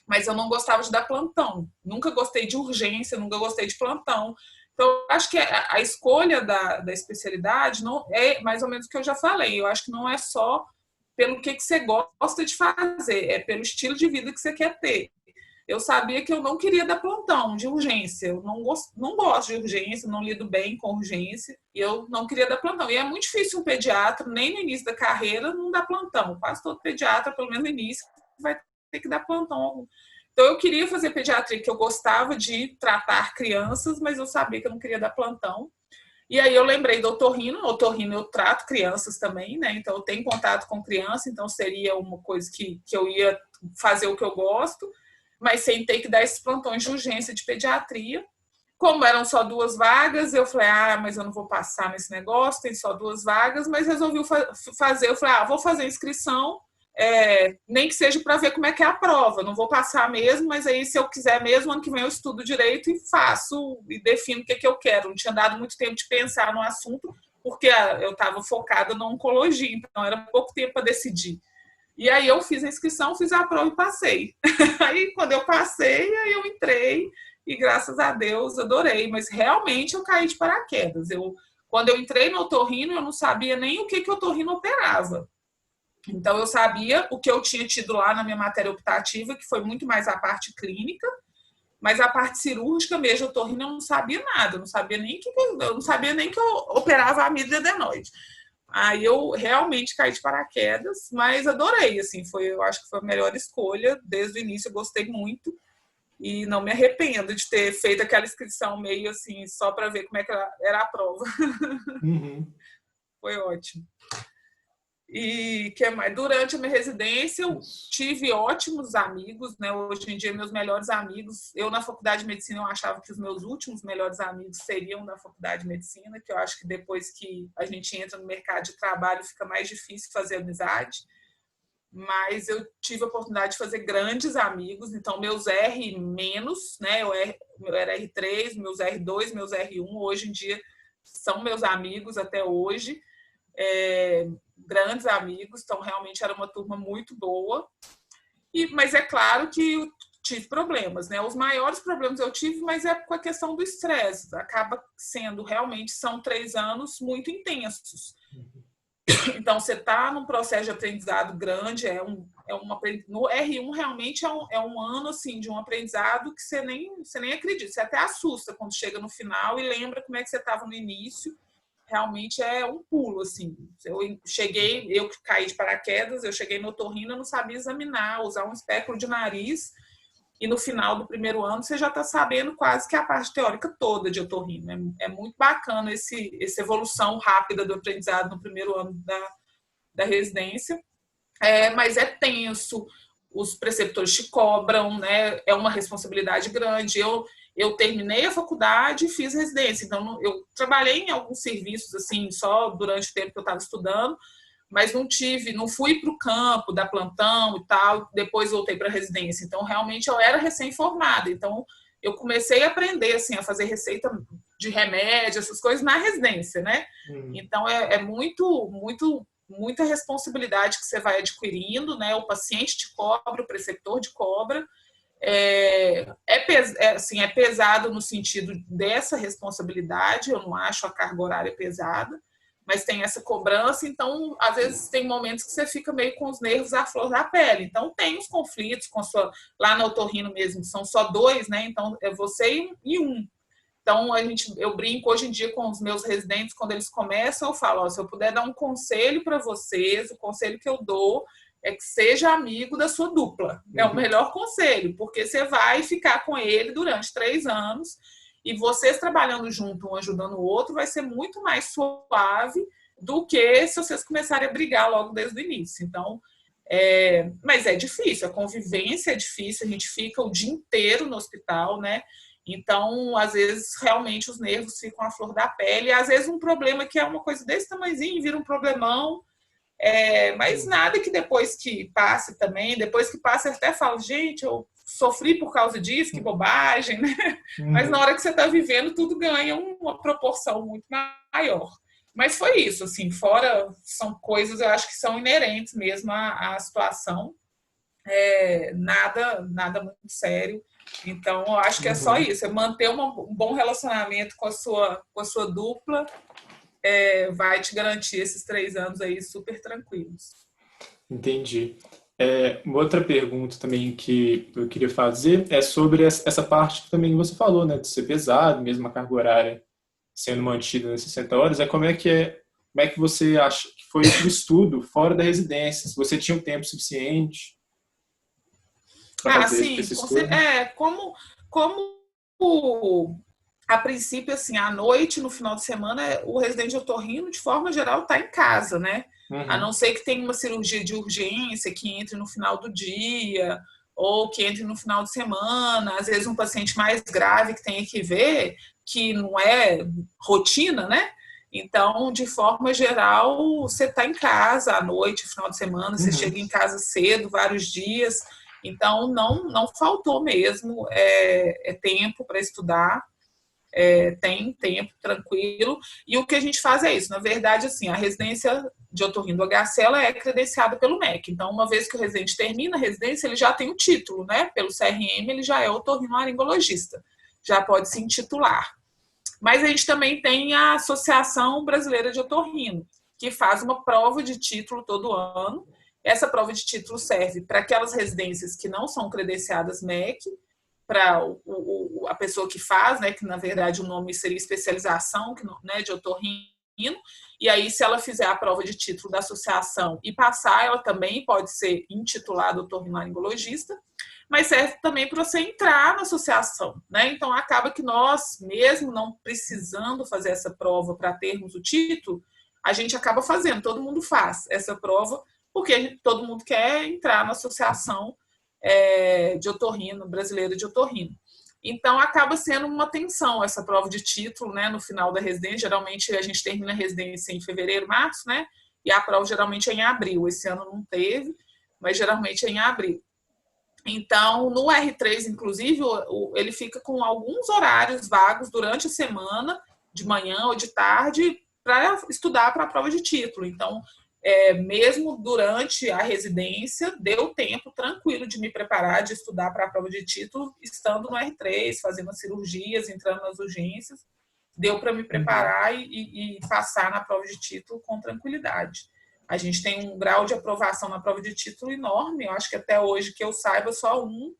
mas eu não gostava de dar plantão. Nunca gostei de urgência, nunca gostei de plantão. Então, acho que a escolha da especialidade não é mais ou menos o que eu já falei. Eu acho que não é só pelo que você gosta de fazer, é pelo estilo de vida que você quer ter. Eu sabia que eu não queria dar plantão de urgência. Eu não gosto de urgência, não lido bem com urgência. E eu não queria dar plantão. E é muito difícil um pediatra, nem no início da carreira, não dar plantão. Quase todo pediatra, pelo menos no início, vai ter que dar plantão. Então, eu queria fazer pediatria, que eu gostava de tratar crianças, mas eu sabia que eu não queria dar plantão. E aí eu lembrei do otorrino. Otorrino eu trato crianças também, né? Então, eu tenho contato com criança, então seria uma coisa que eu ia fazer o que eu gosto, mas sem ter que dar esses plantões de urgência de pediatria. Como eram só 2 vagas, eu falei, mas eu não vou passar nesse negócio, tem só 2 vagas, mas resolvi fazer. Eu falei, vou fazer inscrição, nem que seja para ver como é que é a prova. Não vou passar mesmo, mas aí se eu quiser mesmo, ano que vem eu estudo direito e faço e defino o que eu quero. Não tinha dado muito tempo de pensar no assunto, porque eu estava focada na oncologia, então era pouco tempo para decidir. E aí eu fiz a inscrição, fiz a prova e passei. Aí quando eu passei, aí eu entrei e graças a Deus adorei, mas realmente eu caí de paraquedas. Quando eu entrei no otorrino, eu não sabia nem o que o otorrino operava. Então, eu sabia o que eu tinha tido lá na minha matéria optativa, que foi muito mais a parte clínica, mas a parte cirúrgica mesmo, otorrino, eu não sabia nada, eu não sabia nem que eu operava a amígdala adenoide. Aí eu realmente caí de paraquedas, mas adorei, assim, eu acho que foi a melhor escolha, desde o início eu gostei muito, e não me arrependo de ter feito aquela inscrição meio assim, só para ver como é que era a prova. Uhum. Foi ótimo. E que mais? Durante a minha residência, eu tive ótimos amigos, né? Hoje em dia, meus melhores amigos, eu na faculdade de medicina, eu achava que os meus últimos melhores amigos seriam da faculdade de medicina, que eu acho que depois que a gente entra no mercado de trabalho, fica mais difícil fazer amizade. Mas eu tive a oportunidade de fazer grandes amigos, então meus R-, né? Eu era R3, meus R2, meus R1, hoje em dia são meus amigos até hoje. Grandes amigos, então realmente era uma turma muito boa. Mas é claro que eu tive problemas, né? Os maiores problemas eu tive, mas é com a questão do estresse. Acaba sendo, realmente, são 3 anos muito intensos. Então, você está num processo de aprendizado grande, é no R1 realmente é um ano assim, de um aprendizado que você nem acredita, você até assusta quando chega no final e lembra como é que você estava no início. Realmente é um pulo, assim. Eu caí de paraquedas, eu cheguei no otorrino, eu não sabia examinar, usar um espéculo de nariz, e no final do primeiro ano você já está sabendo quase que a parte teórica toda de otorrino. É muito bacana essa evolução rápida do aprendizado no primeiro ano da residência. Mas é tenso, os preceptores te cobram, né? É uma responsabilidade grande. Eu terminei a faculdade e fiz residência, então eu trabalhei em alguns serviços assim só durante o tempo que eu estava estudando, mas não fui para o campo da plantão e tal, depois voltei para a residência. Então realmente eu era recém-formada, então eu comecei a aprender assim a fazer receita de remédio, essas coisas na residência, né? Então é muita responsabilidade que você vai adquirindo, né? O paciente te cobra, o preceptor te cobra. É pesado no sentido dessa responsabilidade, eu não acho a carga horária pesada, mas tem essa cobrança, então às vezes tem momentos que você fica meio com os nervos à flor da pele, então tem os conflitos lá no otorrino mesmo, são só 2, né? Então é você e um. Então eu brinco hoje em dia com os meus residentes, quando eles começam, eu falo, se eu puder dar um conselho para vocês, o conselho que eu dou é que seja amigo da sua dupla. É o melhor conselho, porque você vai ficar com ele durante 3 anos e vocês trabalhando junto, um ajudando o outro, vai ser muito mais suave do que se vocês começarem a brigar logo desde o início. Então, mas é difícil, a convivência é difícil, a gente fica o dia inteiro no hospital, né? Então, às vezes, realmente os nervos ficam à flor da pele, e às vezes um problema que é uma coisa desse tamanhozinho vira um problemão. Mas nada que depois que passe também, depois que passe eu até falo, gente, eu sofri por causa disso, que bobagem, né? Mas na hora que você está vivendo, tudo ganha uma proporção muito maior. Mas foi isso, assim, fora são coisas, eu acho que são inerentes mesmo à situação, nada muito sério. Então, eu acho que é só isso, é manter um bom relacionamento com a sua dupla, vai te garantir esses 3 anos aí super tranquilos. Entendi. Uma outra pergunta também que eu queria fazer é sobre essa parte que também você falou, né, de ser pesado, mesmo a carga horária sendo mantida nas 60 horas, como é que você acha que foi o estudo fora da residência? Se você tinha um tempo suficiente para fazer esse estudo? Como a princípio, assim, à noite, no final de semana, o residente otorrino, de forma geral, está em casa, né? A não ser que tenha uma cirurgia de urgência que entre no final do dia ou que entre no final de semana. Às vezes um paciente mais grave que tem que ver, que não é rotina, né? Então, de forma geral, você está em casa à noite, final de semana, você chega em casa cedo, vários dias. Então, não faltou mesmo tempo para estudar. Tem tempo tranquilo, e o que a gente faz é isso, na verdade, assim, a residência de otorrino do HC, ela é credenciada pelo MEC, então uma vez que o residente termina a residência, ele já tem o título, né, pelo CRM, ele já é otorrinolaringologista, já pode se intitular. Mas a gente também tem a Associação Brasileira de Otorrino, que faz uma prova de título todo ano. Essa prova de título serve para aquelas residências que não são credenciadas MEC, para a pessoa que faz, né, que na verdade o nome seria especialização, né, de otorrino, e aí se ela fizer a prova de título da associação e passar, ela também pode ser intitulada otorrinolaringologista, mas serve também para você entrar na associação, né? Então acaba que nós, mesmo não precisando fazer essa prova para termos o título, a gente acaba fazendo, todo mundo faz essa prova, porque todo mundo quer entrar na associação de otorrino, brasileira de otorrino. Então, acaba sendo uma tensão essa prova de título, né, no final da residência. Geralmente, a gente termina a residência em fevereiro, março, né, e a prova geralmente é em abril. Esse ano não teve, mas geralmente é em abril. Então, no R3, inclusive, ele fica com alguns horários vagos durante a semana, de manhã ou de tarde, para estudar para a prova de título. Então, mesmo durante a residência, deu tempo tranquilo de me preparar, de estudar para a prova de título, estando no R3, fazendo as cirurgias, entrando nas urgências, deu para me preparar e passar na prova de título com tranquilidade. A gente tem um grau de aprovação na prova de título enorme. Eu acho que até hoje, que eu saiba, só um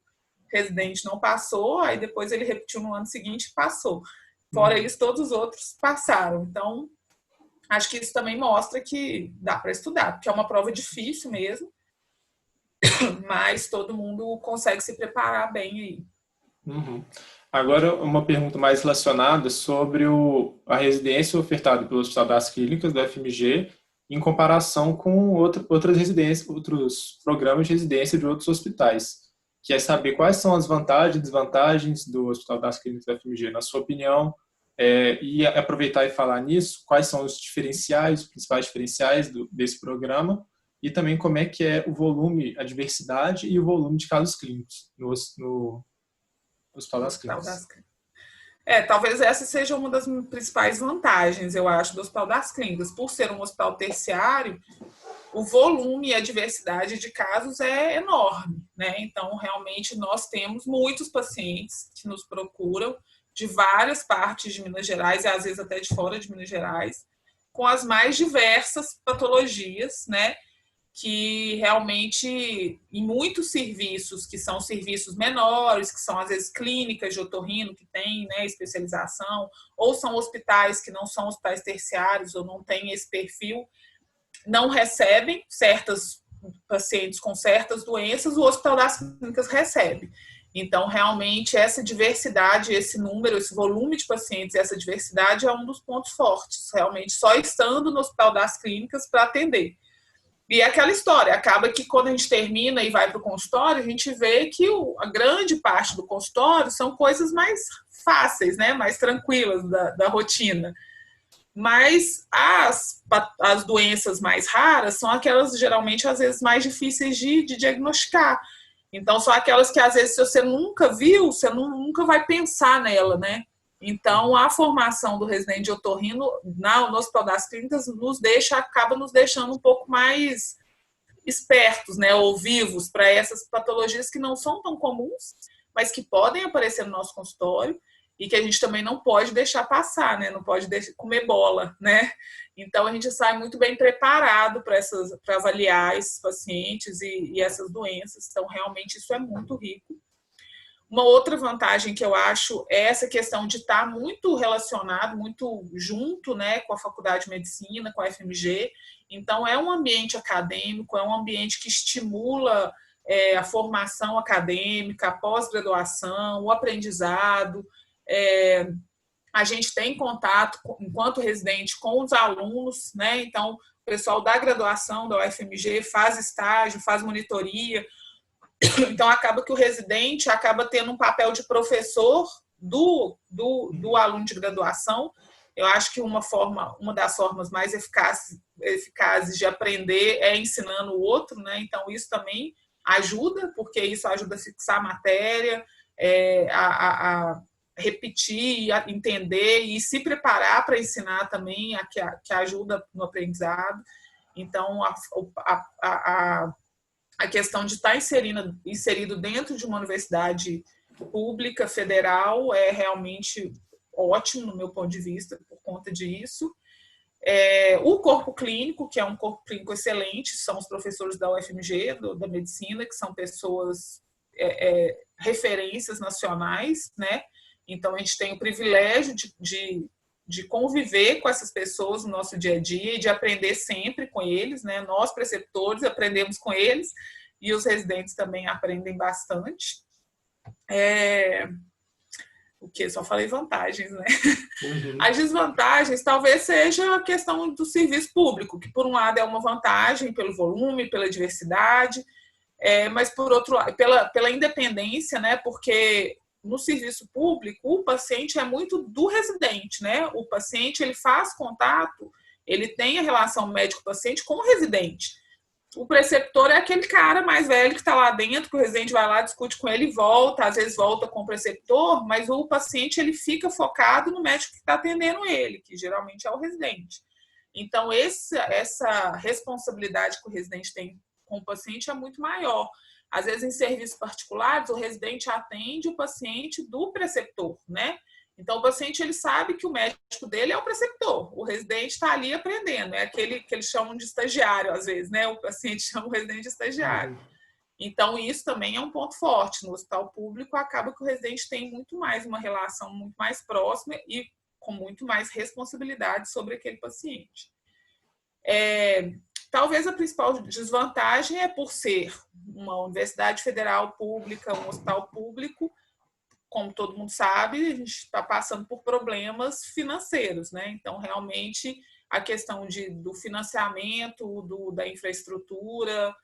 residente não passou, aí depois ele repetiu no ano seguinte e passou. Fora isso, todos os outros passaram. Então, acho que isso também mostra que dá para estudar, porque é uma prova difícil mesmo, mas todo mundo consegue se preparar bem aí. Uhum. Agora, uma pergunta mais relacionada sobre a residência ofertada pelo Hospital das Clínicas, do FMG, em comparação com outras residências, outros programas de residência de outros hospitais, que é saber quais são as vantagens e desvantagens do Hospital das Clínicas do FMG, na sua opinião, e aproveitar e falar nisso, quais são os diferenciais, os principais diferenciais desse programa, e também como é que é o volume, a diversidade e o volume de casos clínicos no Hospital das Clínicas. Talvez essa seja uma das principais vantagens, eu acho, do Hospital das Clínicas. Por ser um hospital terciário, o volume e a diversidade de casos é enorme, né? Então, realmente, nós temos muitos pacientes que nos procuram de várias partes de Minas Gerais, e às vezes até de fora de Minas Gerais, com as mais diversas patologias, né? Que realmente, em muitos serviços, que são serviços menores, que são às vezes clínicas de otorrino, que tem, né, especialização, ou são hospitais que não são hospitais terciários, ou não têm esse perfil, não recebem certos pacientes com certas doenças, o Hospital das Clínicas recebe. Então, realmente, essa diversidade, esse número, esse volume de pacientes, essa diversidade é um dos pontos fortes, realmente, só estando no Hospital das Clínicas para atender. E é aquela história, acaba que quando a gente termina e vai para o consultório, a gente vê que a grande parte do consultório são coisas mais fáceis, né? Mais tranquilas da rotina. Mas as doenças mais raras são aquelas, geralmente, às vezes, mais difíceis de diagnosticar. Então, são aquelas que, às vezes, se você nunca viu, você nunca vai pensar nela, né? Então, a formação do residente de otorrino no Hospital das Clínicas acaba nos deixando um pouco mais espertos, né, ou vivos para essas patologias que não são tão comuns, mas que podem aparecer no nosso consultório e que a gente também não pode deixar passar, né, não pode comer bola, né? Então, a gente sai muito bem preparado para avaliar esses pacientes e essas doenças. Então, realmente, isso é muito rico. Uma outra vantagem que eu acho é essa questão de estar muito relacionado, muito junto, né, com a Faculdade de Medicina, com a FMG. Então, é um ambiente acadêmico, é um ambiente que estimula a formação acadêmica, a pós-graduação, o aprendizado. A gente tem contato, enquanto residente, com os alunos, né? Então, o pessoal da graduação da UFMG faz estágio, faz monitoria. Então, acaba que o residente acaba tendo um papel de professor do aluno de graduação. Eu acho que uma das formas mais eficazes de aprender é ensinando o outro, né? Então, isso também ajuda, porque isso ajuda a fixar a matéria, a repetir, a entender e se preparar para ensinar também, que ajuda no aprendizado. Então, a questão de estar inserido dentro de uma universidade pública, federal, é realmente ótimo, no meu ponto de vista, por conta disso. O corpo clínico, que é um corpo clínico excelente, são os professores da UFMG, da medicina, que são pessoas, referências nacionais, né? Então, a gente tem o privilégio de conviver com essas pessoas no nosso dia a dia e de aprender sempre com eles, né? Nós, preceptores, aprendemos com eles e os residentes também aprendem bastante. O que? Só falei vantagens, né? Uhum. As desvantagens talvez seja a questão do serviço público, que por um lado é uma vantagem pelo volume, pela diversidade, mas por outro lado, pela independência, né? Porque no serviço público, o paciente é muito do residente, né? O paciente, ele faz contato, ele tem a relação médico-paciente com o residente. O preceptor é aquele cara mais velho que está lá dentro, que o residente vai lá, discute com ele e volta, às vezes volta com o preceptor, mas o paciente, ele fica focado no médico que está atendendo ele, que geralmente é o residente. Então, essa responsabilidade que o residente tem com o paciente é muito maior. Às vezes, em serviços particulares, o residente atende o paciente do preceptor, né? Então, o paciente ele sabe que o médico dele é o preceptor, o residente está ali aprendendo, é aquele que eles chamam de estagiário, às vezes, né? O paciente chama o residente de estagiário. Então, isso também é um ponto forte. No hospital público, acaba que o residente tem muito mais uma relação muito mais próxima e com muito mais responsabilidade sobre aquele paciente. Talvez a principal desvantagem é por ser uma universidade federal pública, um hospital público, como todo mundo sabe, a gente está passando por problemas financeiros, né? Então, realmente, a questão do financiamento, da infraestrutura,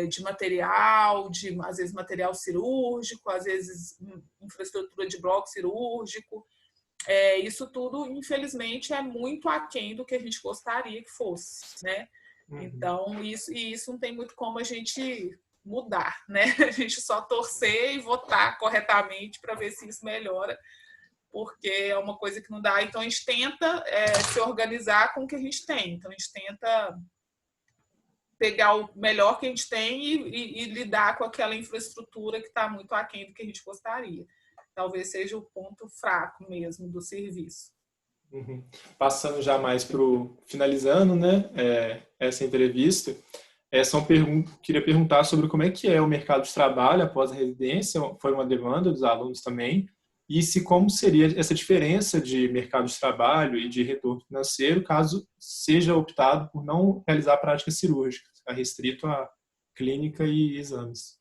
de material, às vezes material cirúrgico, às vezes infraestrutura de bloco cirúrgico, isso tudo, infelizmente, é muito aquém do que a gente gostaria que fosse, né? Então, isso não tem muito como a gente mudar, né? A gente só torcer e votar corretamente para ver se isso melhora, porque é uma coisa que não dá. Então, a gente tenta se organizar com o que a gente tem. Então, a gente tenta pegar o melhor que a gente tem e lidar com aquela infraestrutura que está muito aquém do que a gente gostaria. Talvez seja o ponto fraco mesmo do serviço. Passando já mais para o finalizando, né, essa entrevista, queria perguntar sobre como é que é o mercado de trabalho após a residência, foi uma demanda dos alunos também, e como seria essa diferença de mercado de trabalho e de retorno financeiro caso seja optado por não realizar a prática cirúrgica, restrito a clínica e exames.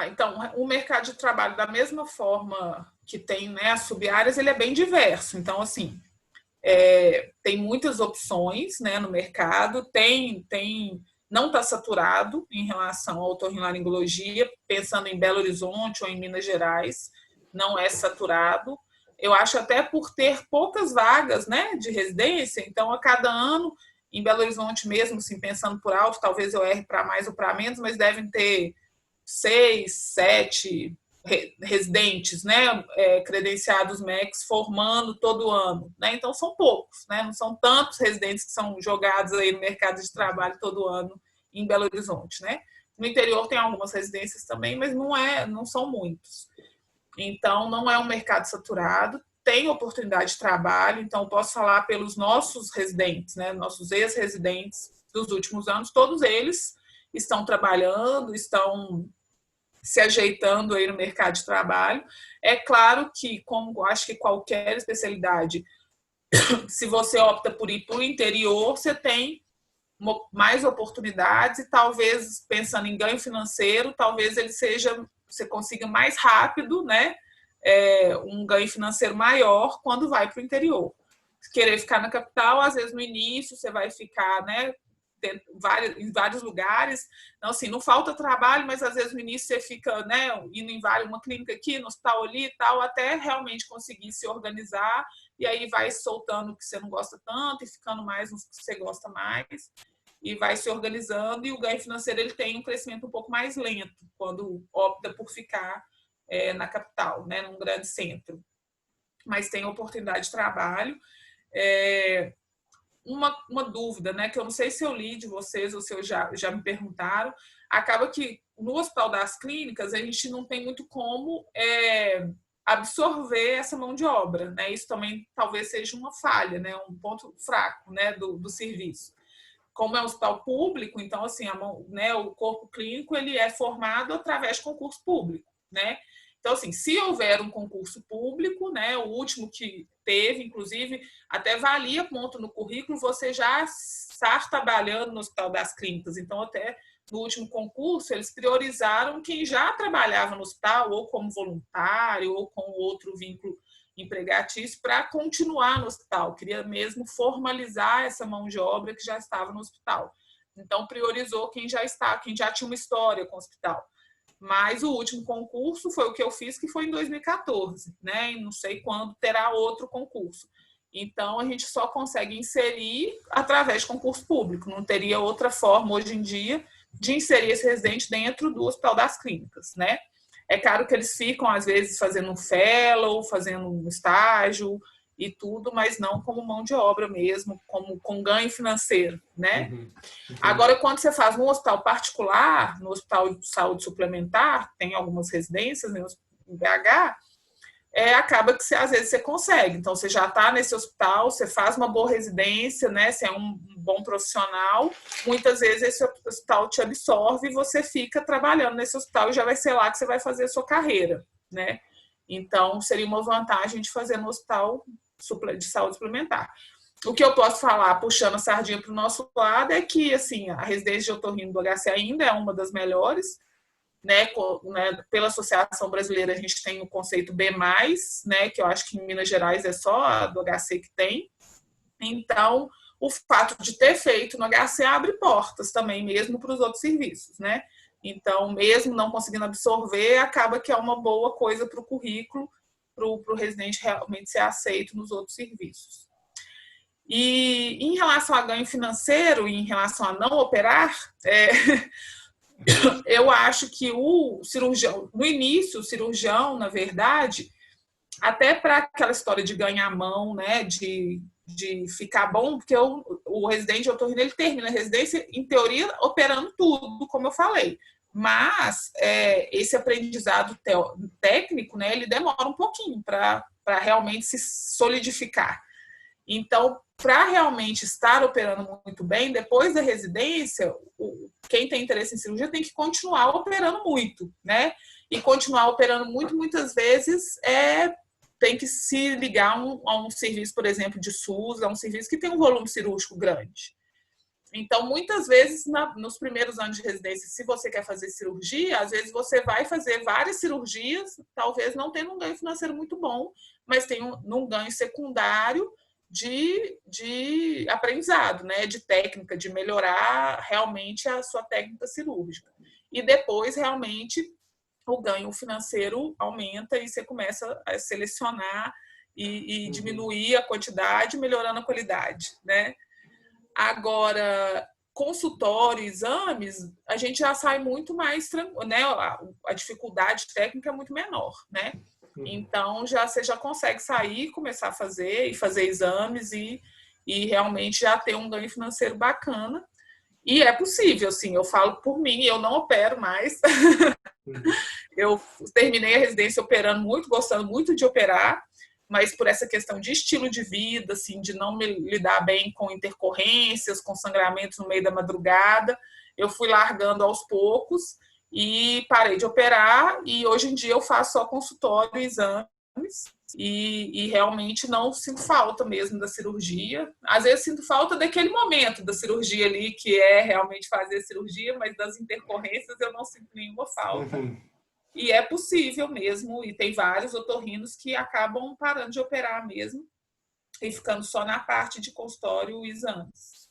Então, o mercado de trabalho, da mesma forma que tem, né, as sub-áreas, ele é bem diverso. Então, assim, tem muitas opções, né, no mercado, não está saturado em relação à otorrinolaringologia, pensando em Belo Horizonte ou em Minas Gerais, não é saturado. Eu acho até por ter poucas vagas, né, de residência, então a cada ano, em Belo Horizonte mesmo, assim, pensando por alto, talvez eu erre para mais ou para menos, mas devem ter 6, 7 residentes, né, credenciados MECs formando todo ano, né? Então são poucos, né? Não são tantos residentes que são jogados aí no mercado de trabalho todo ano em Belo Horizonte, né? No interior tem algumas residências também, mas não são muitos. Então não é um mercado saturado, tem oportunidade de trabalho, então eu posso falar pelos nossos residentes, né? Nossos ex-residentes dos últimos anos, todos eles estão trabalhando, estão se ajeitando aí no mercado de trabalho. É claro que, como acho que qualquer especialidade, se você opta por ir para o interior, você tem mais oportunidades e talvez, pensando em ganho financeiro, talvez você consiga mais rápido, né, um ganho financeiro maior quando vai para o interior. Se querer ficar na capital, às vezes no início você vai ficar, né, em vários lugares, então assim, não falta trabalho, mas às vezes no início você fica, né, indo em uma clínica aqui, no hospital ali e tal, até realmente conseguir se organizar, e aí vai soltando o que você não gosta tanto e ficando mais nos que você gosta mais, e vai se organizando, e o ganho financeiro ele tem um crescimento um pouco mais lento, quando opta por ficar na capital, né, num grande centro. Mas tem oportunidade de trabalho. Uma dúvida, né, que eu não sei se eu li de vocês ou se já me perguntaram, acaba que no Hospital das Clínicas a gente não tem muito como absorver essa mão de obra, né? Isso também talvez seja uma falha, né, um ponto fraco, né, do serviço. Como é um hospital público, então assim, o corpo clínico ele é formado através de concurso público, né? Então, assim, se houver um concurso público, né, o último que teve, inclusive, até valia ponto no currículo você já estar trabalhando no Hospital das Clínicas. Então, até no último concurso, eles priorizaram quem já trabalhava no hospital, ou como voluntário, ou com outro vínculo empregatício, para continuar no hospital. Queria mesmo formalizar essa mão de obra que já estava no hospital. Então, priorizou quem já tinha uma história com o hospital. Mas o último concurso foi o que eu fiz, que foi em 2014, né? E não sei quando terá outro concurso. Então, a gente só consegue inserir através de concurso público. Não teria outra forma, hoje em dia, de inserir esse residente dentro do Hospital das Clínicas, né? É claro que eles ficam, às vezes, fazendo um fellow, fazendo um estágio e tudo, mas não como mão de obra mesmo, com ganho financeiro, né? Agora, quando você faz num hospital particular, no Hospital de Saúde Suplementar, tem algumas residências, né, em BH, acaba que às vezes você consegue. Então, você já está nesse hospital, você faz uma boa residência, né? Você é um bom profissional. Muitas vezes esse hospital te absorve e você fica trabalhando nesse hospital e já vai ser lá que você vai fazer a sua carreira, né? Então, seria uma vantagem de fazer no hospital de saúde suplementar. O que eu posso falar, puxando a sardinha para o nosso lado, é que assim, a residência de otorrino do HC ainda é uma das melhores, né? Pela Associação Brasileira, a gente tem o conceito B+, né? Que eu acho que em Minas Gerais é só a do HC que tem. Então, o fato de ter feito no HC abre portas também, mesmo para os outros serviços, né? Então, mesmo não conseguindo absorver, acaba que é uma boa coisa para o currículo, para o residente realmente ser aceito nos outros serviços. E em relação a ganho financeiro, em relação a não operar, eu acho que o cirurgião, no início, o cirurgião, na verdade, até para aquela história de ganhar mão, né, de ficar bom, porque o residente de otorrino, ele termina a residência, em teoria, operando tudo, como eu falei. Mas esse aprendizado técnico, né, ele demora um pouquinho para realmente se solidificar. Então, para realmente estar operando muito bem, depois da residência, quem tem interesse em cirurgia tem que continuar operando muito, né? E continuar operando muito, muitas vezes, tem que se ligar a um serviço, por exemplo, de SUS, a um serviço que tem um volume cirúrgico grande. Então, muitas vezes, nos primeiros anos de residência, se você quer fazer cirurgia, às vezes você vai fazer várias cirurgias, talvez não tenha um ganho financeiro muito bom, mas tem um ganho secundário de aprendizado, né? De técnica, de melhorar realmente a sua técnica cirúrgica. E depois, realmente, o ganho financeiro aumenta e você começa a selecionar e diminuir a quantidade, melhorando a qualidade, né? Agora, consultório, exames, a gente já sai muito mais tranquilo, né? A dificuldade técnica é muito menor, né? Então, você já consegue sair, começar a fazer exames e realmente já ter um ganho financeiro bacana. E é possível, assim, eu falo por mim, eu não opero mais. Eu terminei a residência operando muito, gostando muito de operar, mas por essa questão de estilo de vida, assim, de não me lidar bem com intercorrências, com sangramentos no meio da madrugada, eu fui largando aos poucos e parei de operar, e hoje em dia eu faço só consultório e exames, e realmente não sinto falta mesmo da cirurgia. Às vezes sinto falta daquele momento da cirurgia ali, que é realmente fazer a cirurgia, mas das intercorrências eu não sinto nenhuma falta. E é possível mesmo, e tem vários otorrinos que acabam parando de operar mesmo e ficando só na parte de consultório e exames.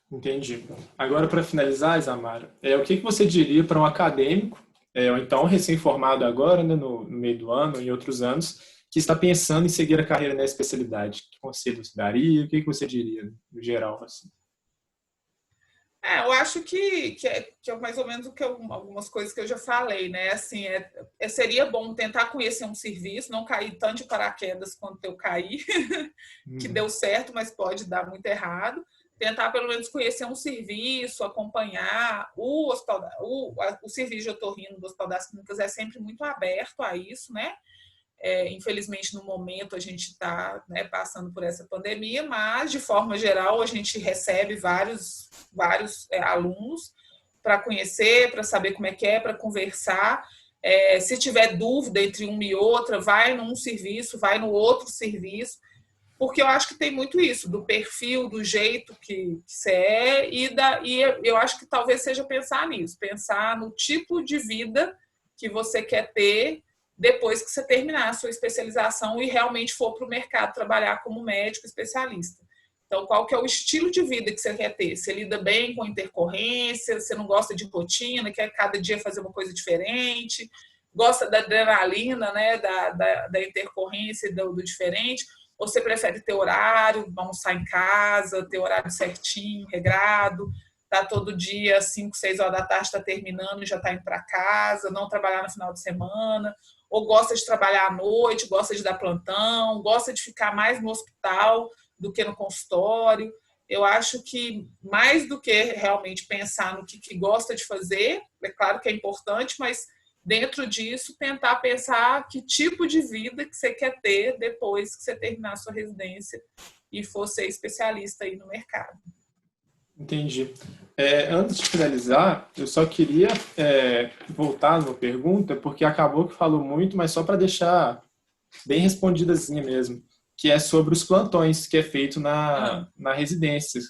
Entendi. Agora, para finalizar, Isamara, o que você diria para um acadêmico, ou então recém-formado agora, né, no meio do ano, em outros anos, que está pensando em seguir a carreira na especialidade? Que conselho você daria? O que você diria, no geral? Assim? Eu acho que é mais ou menos algumas coisas que eu já falei, né? Assim, seria bom tentar conhecer um serviço, não cair tanto de paraquedas quanto eu caí, que deu certo, mas pode dar muito errado. Tentar, pelo menos, conhecer um serviço, acompanhar o serviço de otorrino do Hospital das Clínicas é sempre muito aberto a isso, né? Infelizmente, no momento, a gente está, né, passando por essa pandemia, mas, de forma geral, a gente recebe vários alunos para conhecer, para saber como é que é, para conversar. Se tiver dúvida entre uma e outra, vai num serviço, vai no outro serviço, porque eu acho que tem muito isso, do perfil, do jeito que você é, e eu acho que talvez seja pensar nisso, pensar no tipo de vida que você quer ter depois que você terminar a sua especialização e realmente for para o mercado trabalhar como médico especialista. Então, qual que é o estilo de vida que você quer ter? Você lida bem com intercorrência, você não gosta de rotina, quer cada dia fazer uma coisa diferente, gosta da adrenalina, né, da intercorrência e do diferente, ou você prefere ter horário, almoçar em casa, ter horário certinho, regrado, tá todo dia, 5, 6 horas da tarde, está terminando e já está indo para casa, não trabalhar no final de semana, ou gosta de trabalhar à noite, gosta de dar plantão, gosta de ficar mais no hospital do que no consultório. Eu acho que mais do que realmente pensar no que gosta de fazer, é claro que é importante, mas dentro disso, tentar pensar que tipo de vida que você quer ter depois que você terminar a sua residência e for ser especialista aí no mercado. Entendi. Antes de finalizar, eu só queria voltar numa pergunta, porque acabou que falou muito, mas só para deixar bem respondidazinha mesmo, que é sobre os plantões que é feito na residência.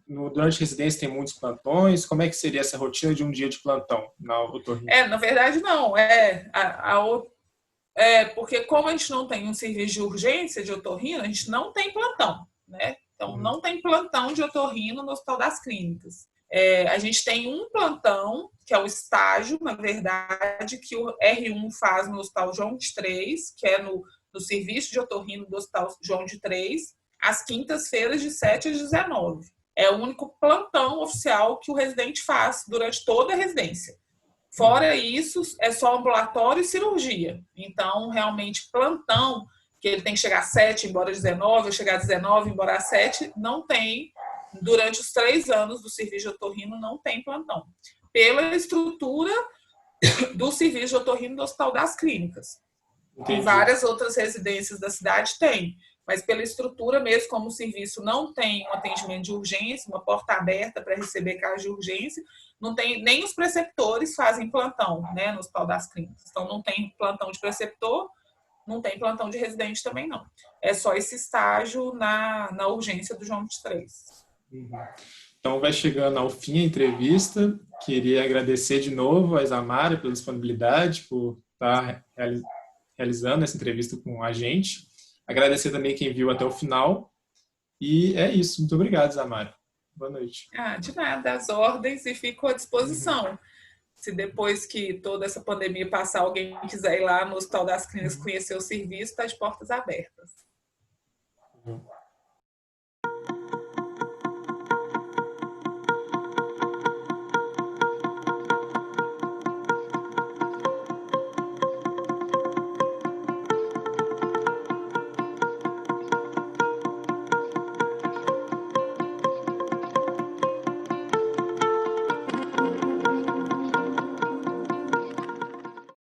Durante a residência tem muitos plantões, como é que seria essa rotina de um dia de plantão na otorrino? Na verdade, não. Porque como a gente não tem um serviço de urgência de otorrino, a gente não tem plantão, né? Então, não tem plantão de otorrino no Hospital das Clínicas. A gente tem um plantão, que é o estágio, na verdade, que o R1 faz no Hospital João de Três, que é no serviço de otorrino do Hospital João de Três, às quintas-feiras, de 7 às 19. É o único plantão oficial que o residente faz durante toda a residência. Fora isso, é só ambulatório e cirurgia. Então, realmente, plantão, que ele tem que chegar às 7, embora às 19, ou chegar às 19, embora às 7, não tem. Durante os 3 anos do serviço de otorrino, não tem plantão. Pela estrutura do serviço de otorrino do Hospital das Clínicas. Em várias outras residências da cidade tem. Mas pela estrutura mesmo, como o serviço não tem um atendimento de urgência, uma porta aberta para receber casos de urgência, não tem, nem os preceptores fazem plantão, né, no Hospital das Clínicas. Então, não tem plantão de preceptor, não tem plantão de residente também, não. É só esse estágio na urgência do João 23. Então, vai chegando ao fim a entrevista. Queria agradecer de novo a Isamara pela disponibilidade, por estar realizando essa entrevista com a gente. Agradecer também quem viu até o final. E é isso. Muito obrigado, Isamara. Boa noite. De nada, as ordens, e fico à disposição. Se depois que toda essa pandemia passar, alguém quiser ir lá no Hospital das Clínicas conhecer o serviço, está de portas abertas.